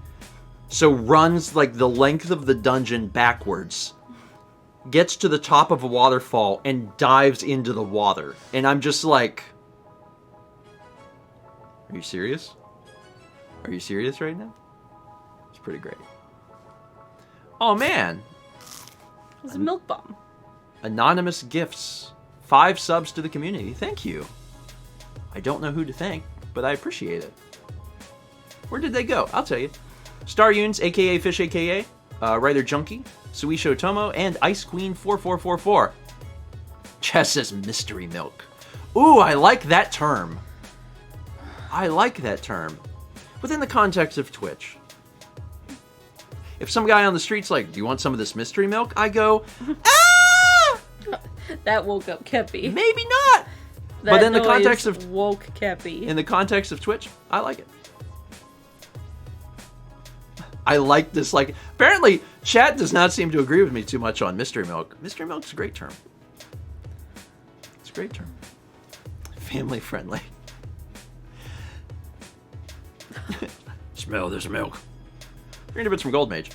So runs like the length of the dungeon backwards, gets to the top of a waterfall, and dives into the water. And I'm just like, are you serious? Are you serious right now? It's pretty great. Oh man. It's a milk bomb. Anonymous gifts. 5 subs to the community. Thank you. I don't know who to thank, but I appreciate it. Where did they go? I'll tell you. Star Yunes, aka Fish, aka Writer Junkie, Suisho Tomo, and Ice Queen 4444. Chess says mystery milk. Ooh, I like that term. I like that term. Within the context of Twitch. If some guy on the street's like, do you want some of this mystery milk? I go, ah! That woke up Kepi. Maybe not. But in the context of woke Kepi. In the context of Twitch, I like it. I like this. Like, apparently, chat does not seem to agree with me too much on mystery milk. Mystery milk's a great term. It's a great term. Family friendly. Smell this milk. 300 bits from Gold Mage.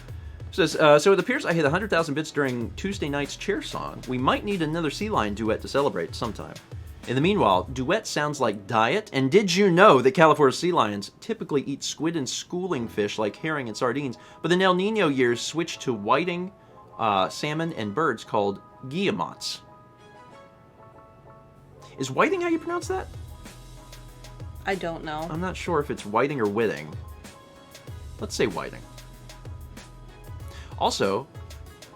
Says, so it appears I hit 100,000 bits during Tuesday night's chair song. We might need another sea lion duet to celebrate sometime. In the meanwhile, duet sounds like diet. And did you know that California sea lions typically eat squid and schooling fish like herring and sardines, but in El Nino years switch to whiting, salmon, and birds called guillemots? Is whiting how you pronounce that? I don't know. I'm not sure if it's whiting or whiting. Let's say whiting. Also,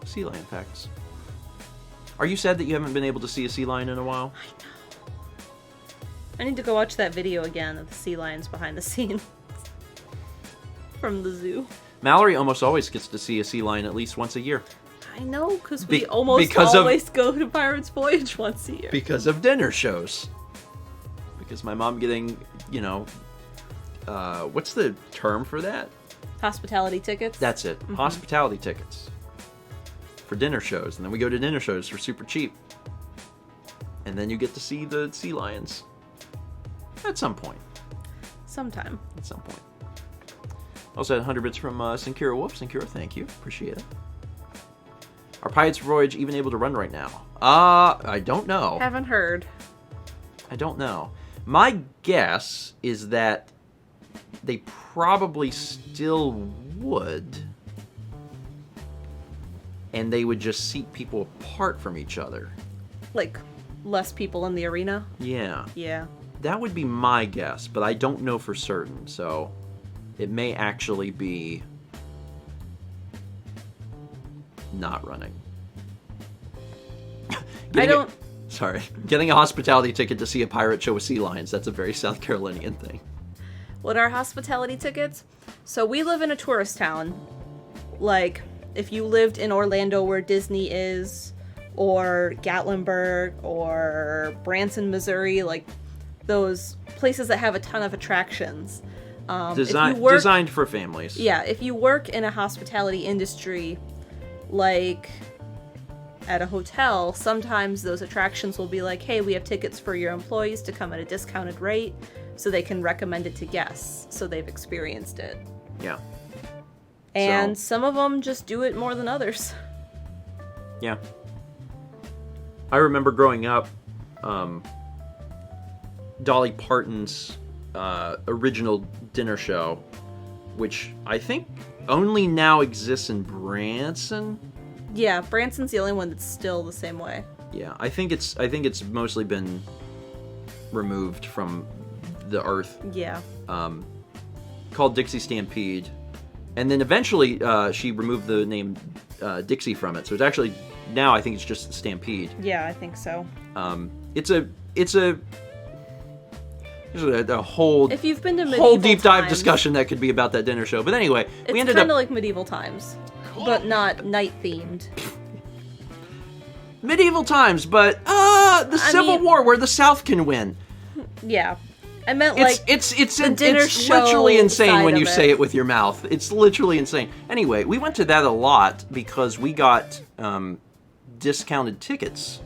sea lion facts. Are you sad that you haven't been able to see a sea lion in a while? I know. I need to go watch that video again of the sea lions behind the scenes. From the zoo. Mallory almost always gets to see a sea lion at least once a year. I know, because we almost always go to Pirates Voyage once a year. Because of dinner shows. Because my mom getting, you know, what's the term for that? Hospitality tickets? That's it. Mm-hmm. Hospitality tickets. For dinner shows. And then we go to dinner shows for super cheap. And then you get to see the sea lions. At some point. Sometime. At some point. Also had 100 bits from Sinkiro Wolf. Sinkiro, thank you. Appreciate it. Are Pirates Voyage even able to run right now? I don't know. Haven't heard. I don't know. My guess is that they probably still would. And they would just seat people apart from each other. Like, less people in the arena? Yeah. Yeah. That would be my guess, but I don't know for certain, so it may actually be not running. Getting a hospitality ticket to see a pirate show with sea lions, that's a very South Carolinian thing. What are hospitality tickets? So we live in a tourist town. Like, if you lived in Orlando where Disney is, or Gatlinburg, or Branson, Missouri, like those places that have a ton of attractions. Designed for families. Yeah, if you work in a hospitality industry, like at a hotel, sometimes those attractions will be like, hey, we have tickets for your employees to come at a discounted rate so they can recommend it to guests so they've experienced it. Yeah. And some of them just do it more than others. Yeah. I remember growing up, Dolly Parton's original dinner show, which I think only now exists in Branson. Yeah, Branson's the only one that's still the same way. Yeah, I think it's mostly been removed from the earth. Yeah. Called Dixie Stampede, and then eventually she removed the name Dixie from it. So it's actually now I think it's just Stampede. Yeah, I think so. There's a whole if you've been to medieval whole deep dive times, discussion that could be about that dinner show. But anyway, we ended it's up kind of like medieval times, but not night themed. Medieval times, but the Civil War where the South can win. Yeah, I meant like it's dinner show literally insane when you side of say it. it with your mouth. It's literally insane. Anyway, we went to that a lot because we got discounted tickets.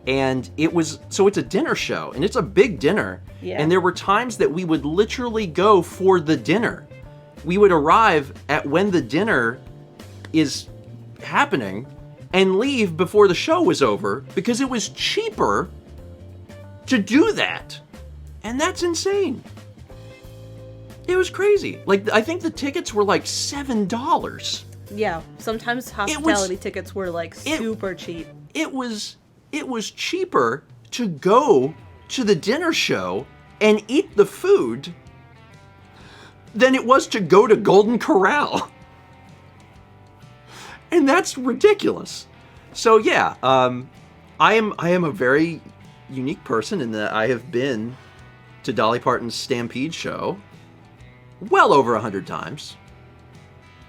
And it's a dinner show, and it's a big dinner. Yeah. And there were times that we would literally go for the dinner. We would arrive at when the dinner is happening and leave before the show was over because it was cheaper to do that. And that's insane. It was crazy. Like, I think the tickets were like $7. Yeah, sometimes hospitality tickets were like super cheap. It was cheaper to go to the dinner show and eat the food than it was to go to Golden Corral. And that's ridiculous. So yeah, I am a very unique person in that I have been to Dolly Parton's Stampede show well over 100 times.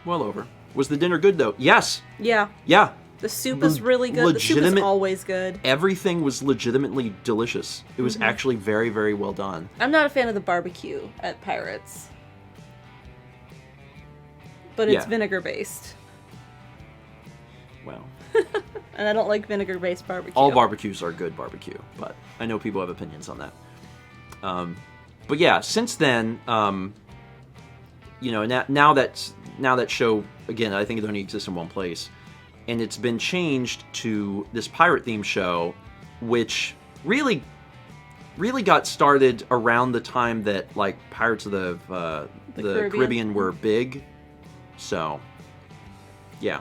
Well over. Was the dinner good though? Yes. Yeah. Yeah. The soup is really good. The soup is always good. Everything was legitimately delicious. It was actually very, very well done. I'm not a fan of the barbecue at Pirates. But it's vinegar-based. Well. And I don't like vinegar-based barbecue. All barbecues are good barbecue, but I know people have opinions on that. But yeah, since then, now that show, again, I think it only exists in one place. And it's been changed to this pirate-themed show, which really got started around the time that, like, Pirates of the Caribbean were big. So, yeah.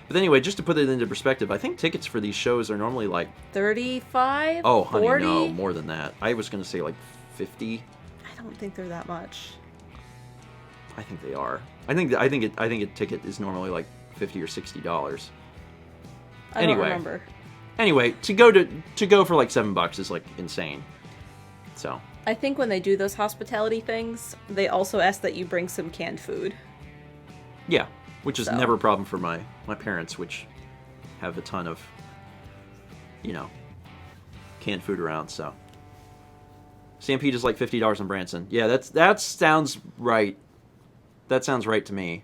But anyway, just to put it into perspective, I think tickets for these shows are normally like... 35? Oh, honey, 40? no, more than that. I was going to say like 50. I don't think they're that much. I think they are. I think a ticket is normally like $50 or $60. I don't remember. Anyway, to go for like $7 is like insane. So I think when they do those hospitality things, they also ask that you bring some canned food. Yeah, which is never a problem for my parents, which have a ton of canned food around. So Stampede is like $50 in Branson. Yeah, that sounds right. That sounds right to me.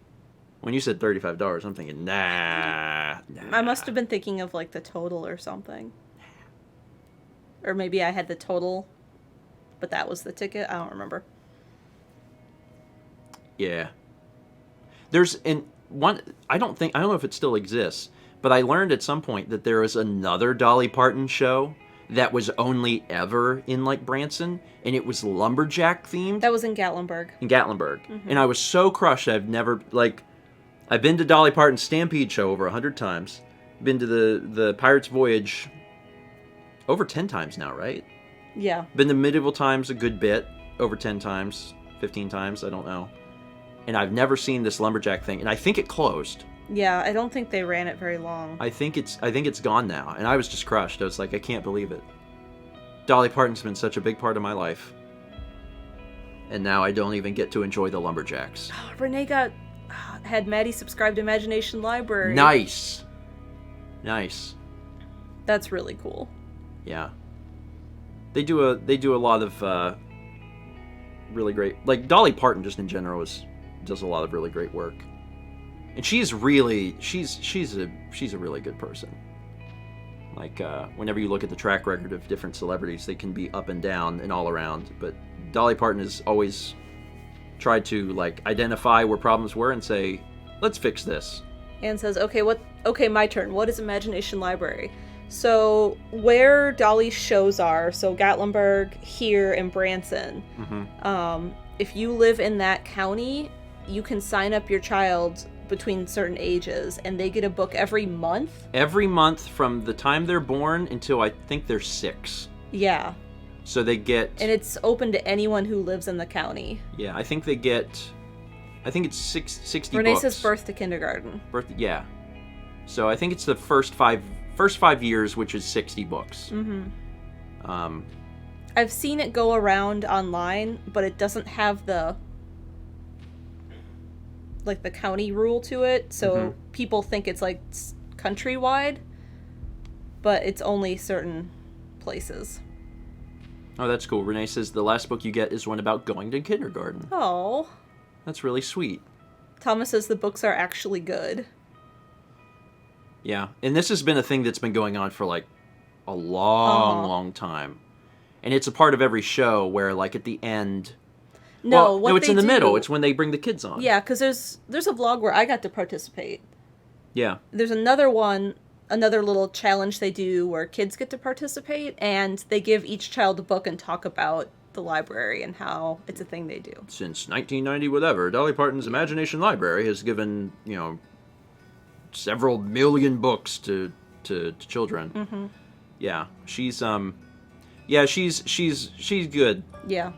When you said $35, I'm thinking, nah. I must have been thinking of, like, the total or something. Or maybe I had the total, but that was the ticket. I don't remember. Yeah. There's I don't know if it still exists, But I learned at some point that there was another Dolly Parton show that was only ever in, like, Branson, and it was lumberjack themed. That was in Gatlinburg. In Gatlinburg. And I was so crushed. I've never, like, I've been to Dolly Parton's Stampede show over 100 times. Been to the Pirate's Voyage over 10 times now, right? Yeah. Been to Medieval Times a good bit, over 10 times, 15 times, I don't know. And I've never seen this lumberjack thing, and I think it closed. Yeah, I don't think they ran it very long. I think it's gone now, and I was just crushed. I was like, I can't believe it. Dolly Parton's been such a big part of my life. And now I don't even get to enjoy the lumberjacks. Renee had Maddie subscribe to Imagination Library. Nice. Nice. That's really cool. Yeah. They do a lot of really great, like, Dolly Parton just in general does a lot of really great work. And she's a really good person. Like, whenever you look at the track record of different celebrities, they can be up and down and all around. But Dolly Parton has always tried to, like, identify where problems were and say, let's fix this. Anne says, okay, my turn. What is Imagination Library? So, where Dolly's shows are, so Gatlinburg, here, and Branson, if you live in that county, you can sign up your child between certain ages, and they get a book every month. Every month from the time they're born until I think they're 6. Yeah. So they get... And it's open to anyone who lives in the county. Yeah, I think it's 60 Renee books. says birth to kindergarten. Yeah. So I think it's the first five years, which is 60 books. Mm-hmm. I've seen it go around online, but it doesn't have the county rule to it, so people think it's like countrywide, but it's only certain places. Oh, that's cool. Renee says the last book you get is one about going to kindergarten. Oh. That's really sweet. Thomas says the books are actually good. Yeah, and this has been a thing that's been going on for, like, a long time. And it's a part of every show where, like, at the end... No, it's in the middle. It's when they bring the kids on. Yeah, because there's a vlog where I got to participate. Yeah. There's another little challenge they do where kids get to participate, and they give each child a book and talk about the library and how it's a thing they do. Since 1990 whatever, Dolly Parton's Imagination Library has given, several million books to children. Mm-hmm. Yeah, she's good. Yeah.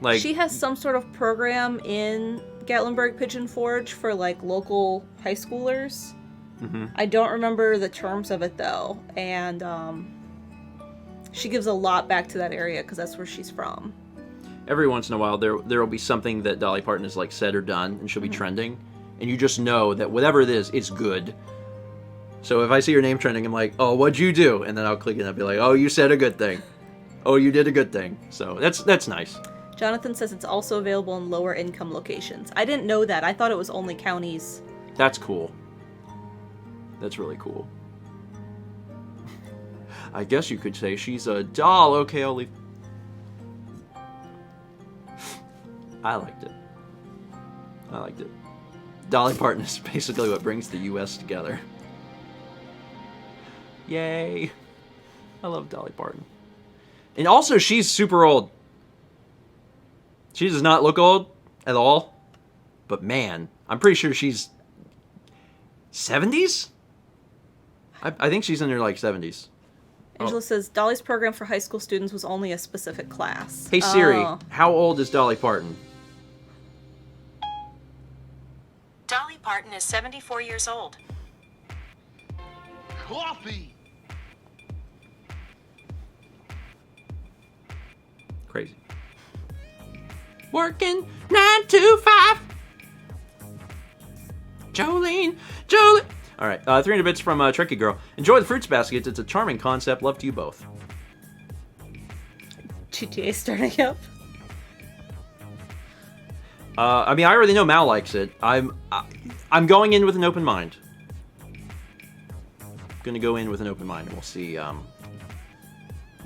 Like, she has some sort of program in Gatlinburg Pigeon Forge for, like, local high schoolers. Mm-hmm. I don't remember the terms of it, though. And she gives a lot back to that area because that's where she's from. Every once in a while, there will be something that Dolly Parton has, like, said or done, and she'll be trending. And you just know that whatever it is, it's good. So if I see your name trending, I'm like, oh, what'd you do? And then I'll click it and I'll be like, oh, you said a good thing. Oh, you did a good thing. So that's nice. Jonathan says it's also available in lower income locations. I didn't know that. I thought it was only counties. That's cool. That's really cool. I guess you could say she's a doll. Okay, I'll leave. I liked it. Dolly Parton is basically what brings the U.S. together. Yay. I love Dolly Parton. And also, she's super old. She does not look old at all. But man, I'm pretty sure she's 70s? I think she's in her, like, 70s. Angela says, Dolly's program for high school students was only a specific class. Hey Siri, how old is Dolly Parton? Dolly Parton is 74 years old. Coffee! Crazy. Working 9 to 5. Jolene. All right, 300 bits from Tricky Girl. Enjoy the fruits basket. It's a charming concept. Love to you both. GTA starting up. I mean, I already know Mal likes it. I'm going in with an open mind. Gonna go in with an open mind, and we'll see.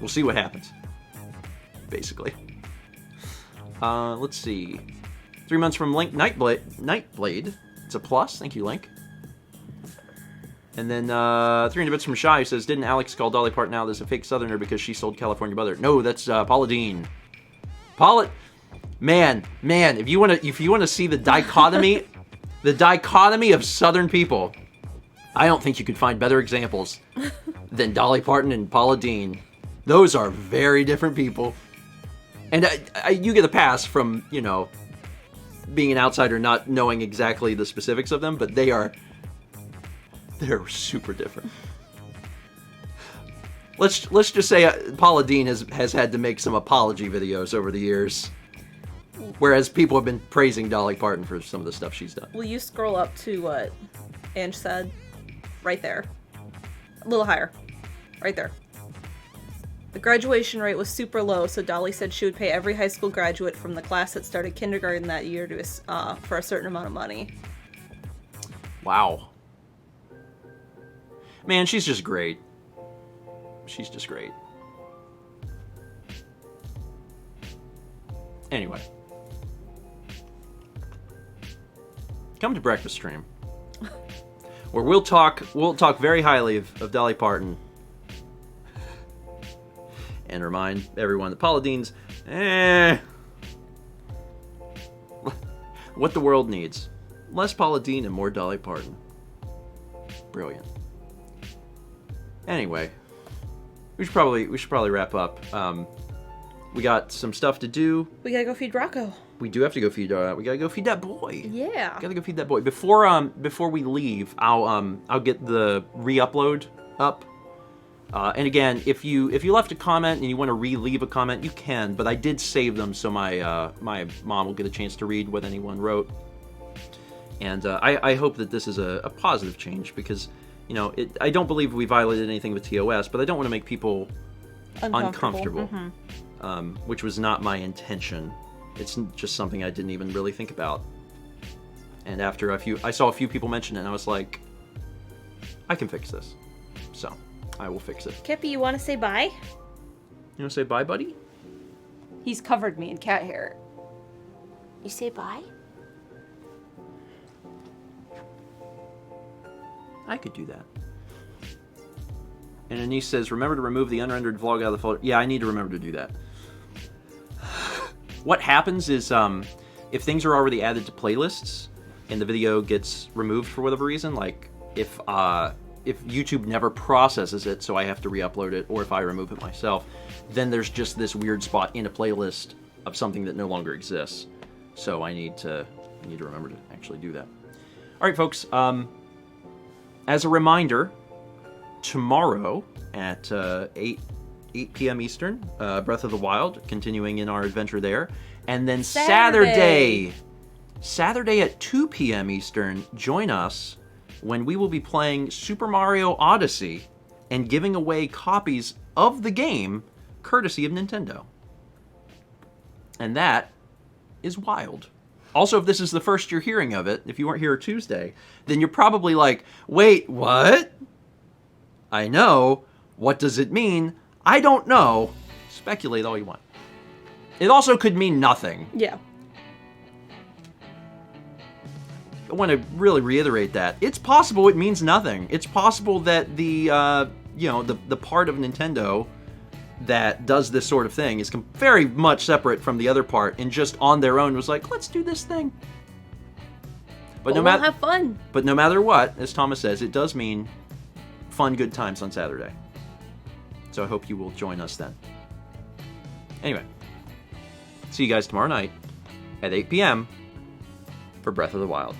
We'll see what happens. Basically. Let's see. 3 months from Link Nightblade. It's a plus. Thank you, Link. And then 300 bits from Shy says, didn't Alex call Dolly Parton out as a fake Southerner because she sold California butter? No, that's Paula Deen. Man, if you want to see the dichotomy, of Southern people, I don't think you could find better examples than Dolly Parton and Paula Deen. Those are very different people. And you get a pass from, being an outsider, not knowing exactly the specifics of them, but they're super different. Let's just say Paula Deen has had to make some apology videos over the years, whereas people have been praising Dolly Parton for some of the stuff she's done. Will you scroll up to what Ange said? Right there. A little higher. Right there. The graduation rate was super low, so Dolly said she would pay every high school graduate from the class that started kindergarten that year for a certain amount of money. Wow. Man, she's just great. She's just great. Anyway. Come to Breakfast Stream, where we'll talk very highly of Dolly Parton. And remind everyone that Paula Deen's, what the world needs. Less Paula Deen and more Dolly Parton. Brilliant. Anyway, we should probably wrap up. We got some stuff to do. We gotta go feed Rocco. We do have to go feed. We gotta go feed that boy. Yeah. Gotta go feed that boy. Before we leave, I'll get the re-upload up. And again, if you left a comment and you want to re-leave a comment, you can. But I did save them so my mom will get a chance to read what anyone wrote. And I hope that this is a positive change because, I don't believe we violated anything with TOS, but I don't want to make people uncomfortable. Mm-hmm. Which was not my intention. It's just something I didn't even really think about. And after I saw a few people mention it, and I was like, I can fix this. So I will fix it. Kippy, you want to say bye? You want to say bye, buddy? He's covered me in cat hair. You say bye? I could do that. And Anise says, remember to remove the unrendered vlog out of the folder. Yeah, I need to remember to do that. What happens is, if things are already added to playlists, and the video gets removed for whatever reason, like if YouTube never processes it, so I have to re-upload it, or if I remove it myself, then there's just this weird spot in a playlist of something that no longer exists. So I need to remember to actually do that. All right, folks. As a reminder, tomorrow at 8 p.m. Eastern, Breath of the Wild, continuing in our adventure there. And then Saturday at 2 p.m. Eastern, join us when we will be playing Super Mario Odyssey and giving away copies of the game courtesy of Nintendo. And that is wild. Also, if this is the first you're hearing of it, if you weren't here Tuesday, then you're probably like, wait, what? I know. What does it mean? I don't know. Speculate all you want. It also could mean nothing. Yeah. I want to really reiterate that. It's possible it means nothing. It's possible that the part of Nintendo that does this sort of thing is very much separate from the other part and just on their own was like, let's do this thing. But we'll have fun. But no matter what, as Thomas says, it does mean fun, good times on Saturday. So I hope you will join us then. Anyway, see you guys tomorrow night at 8 p.m. for Breath of the Wild.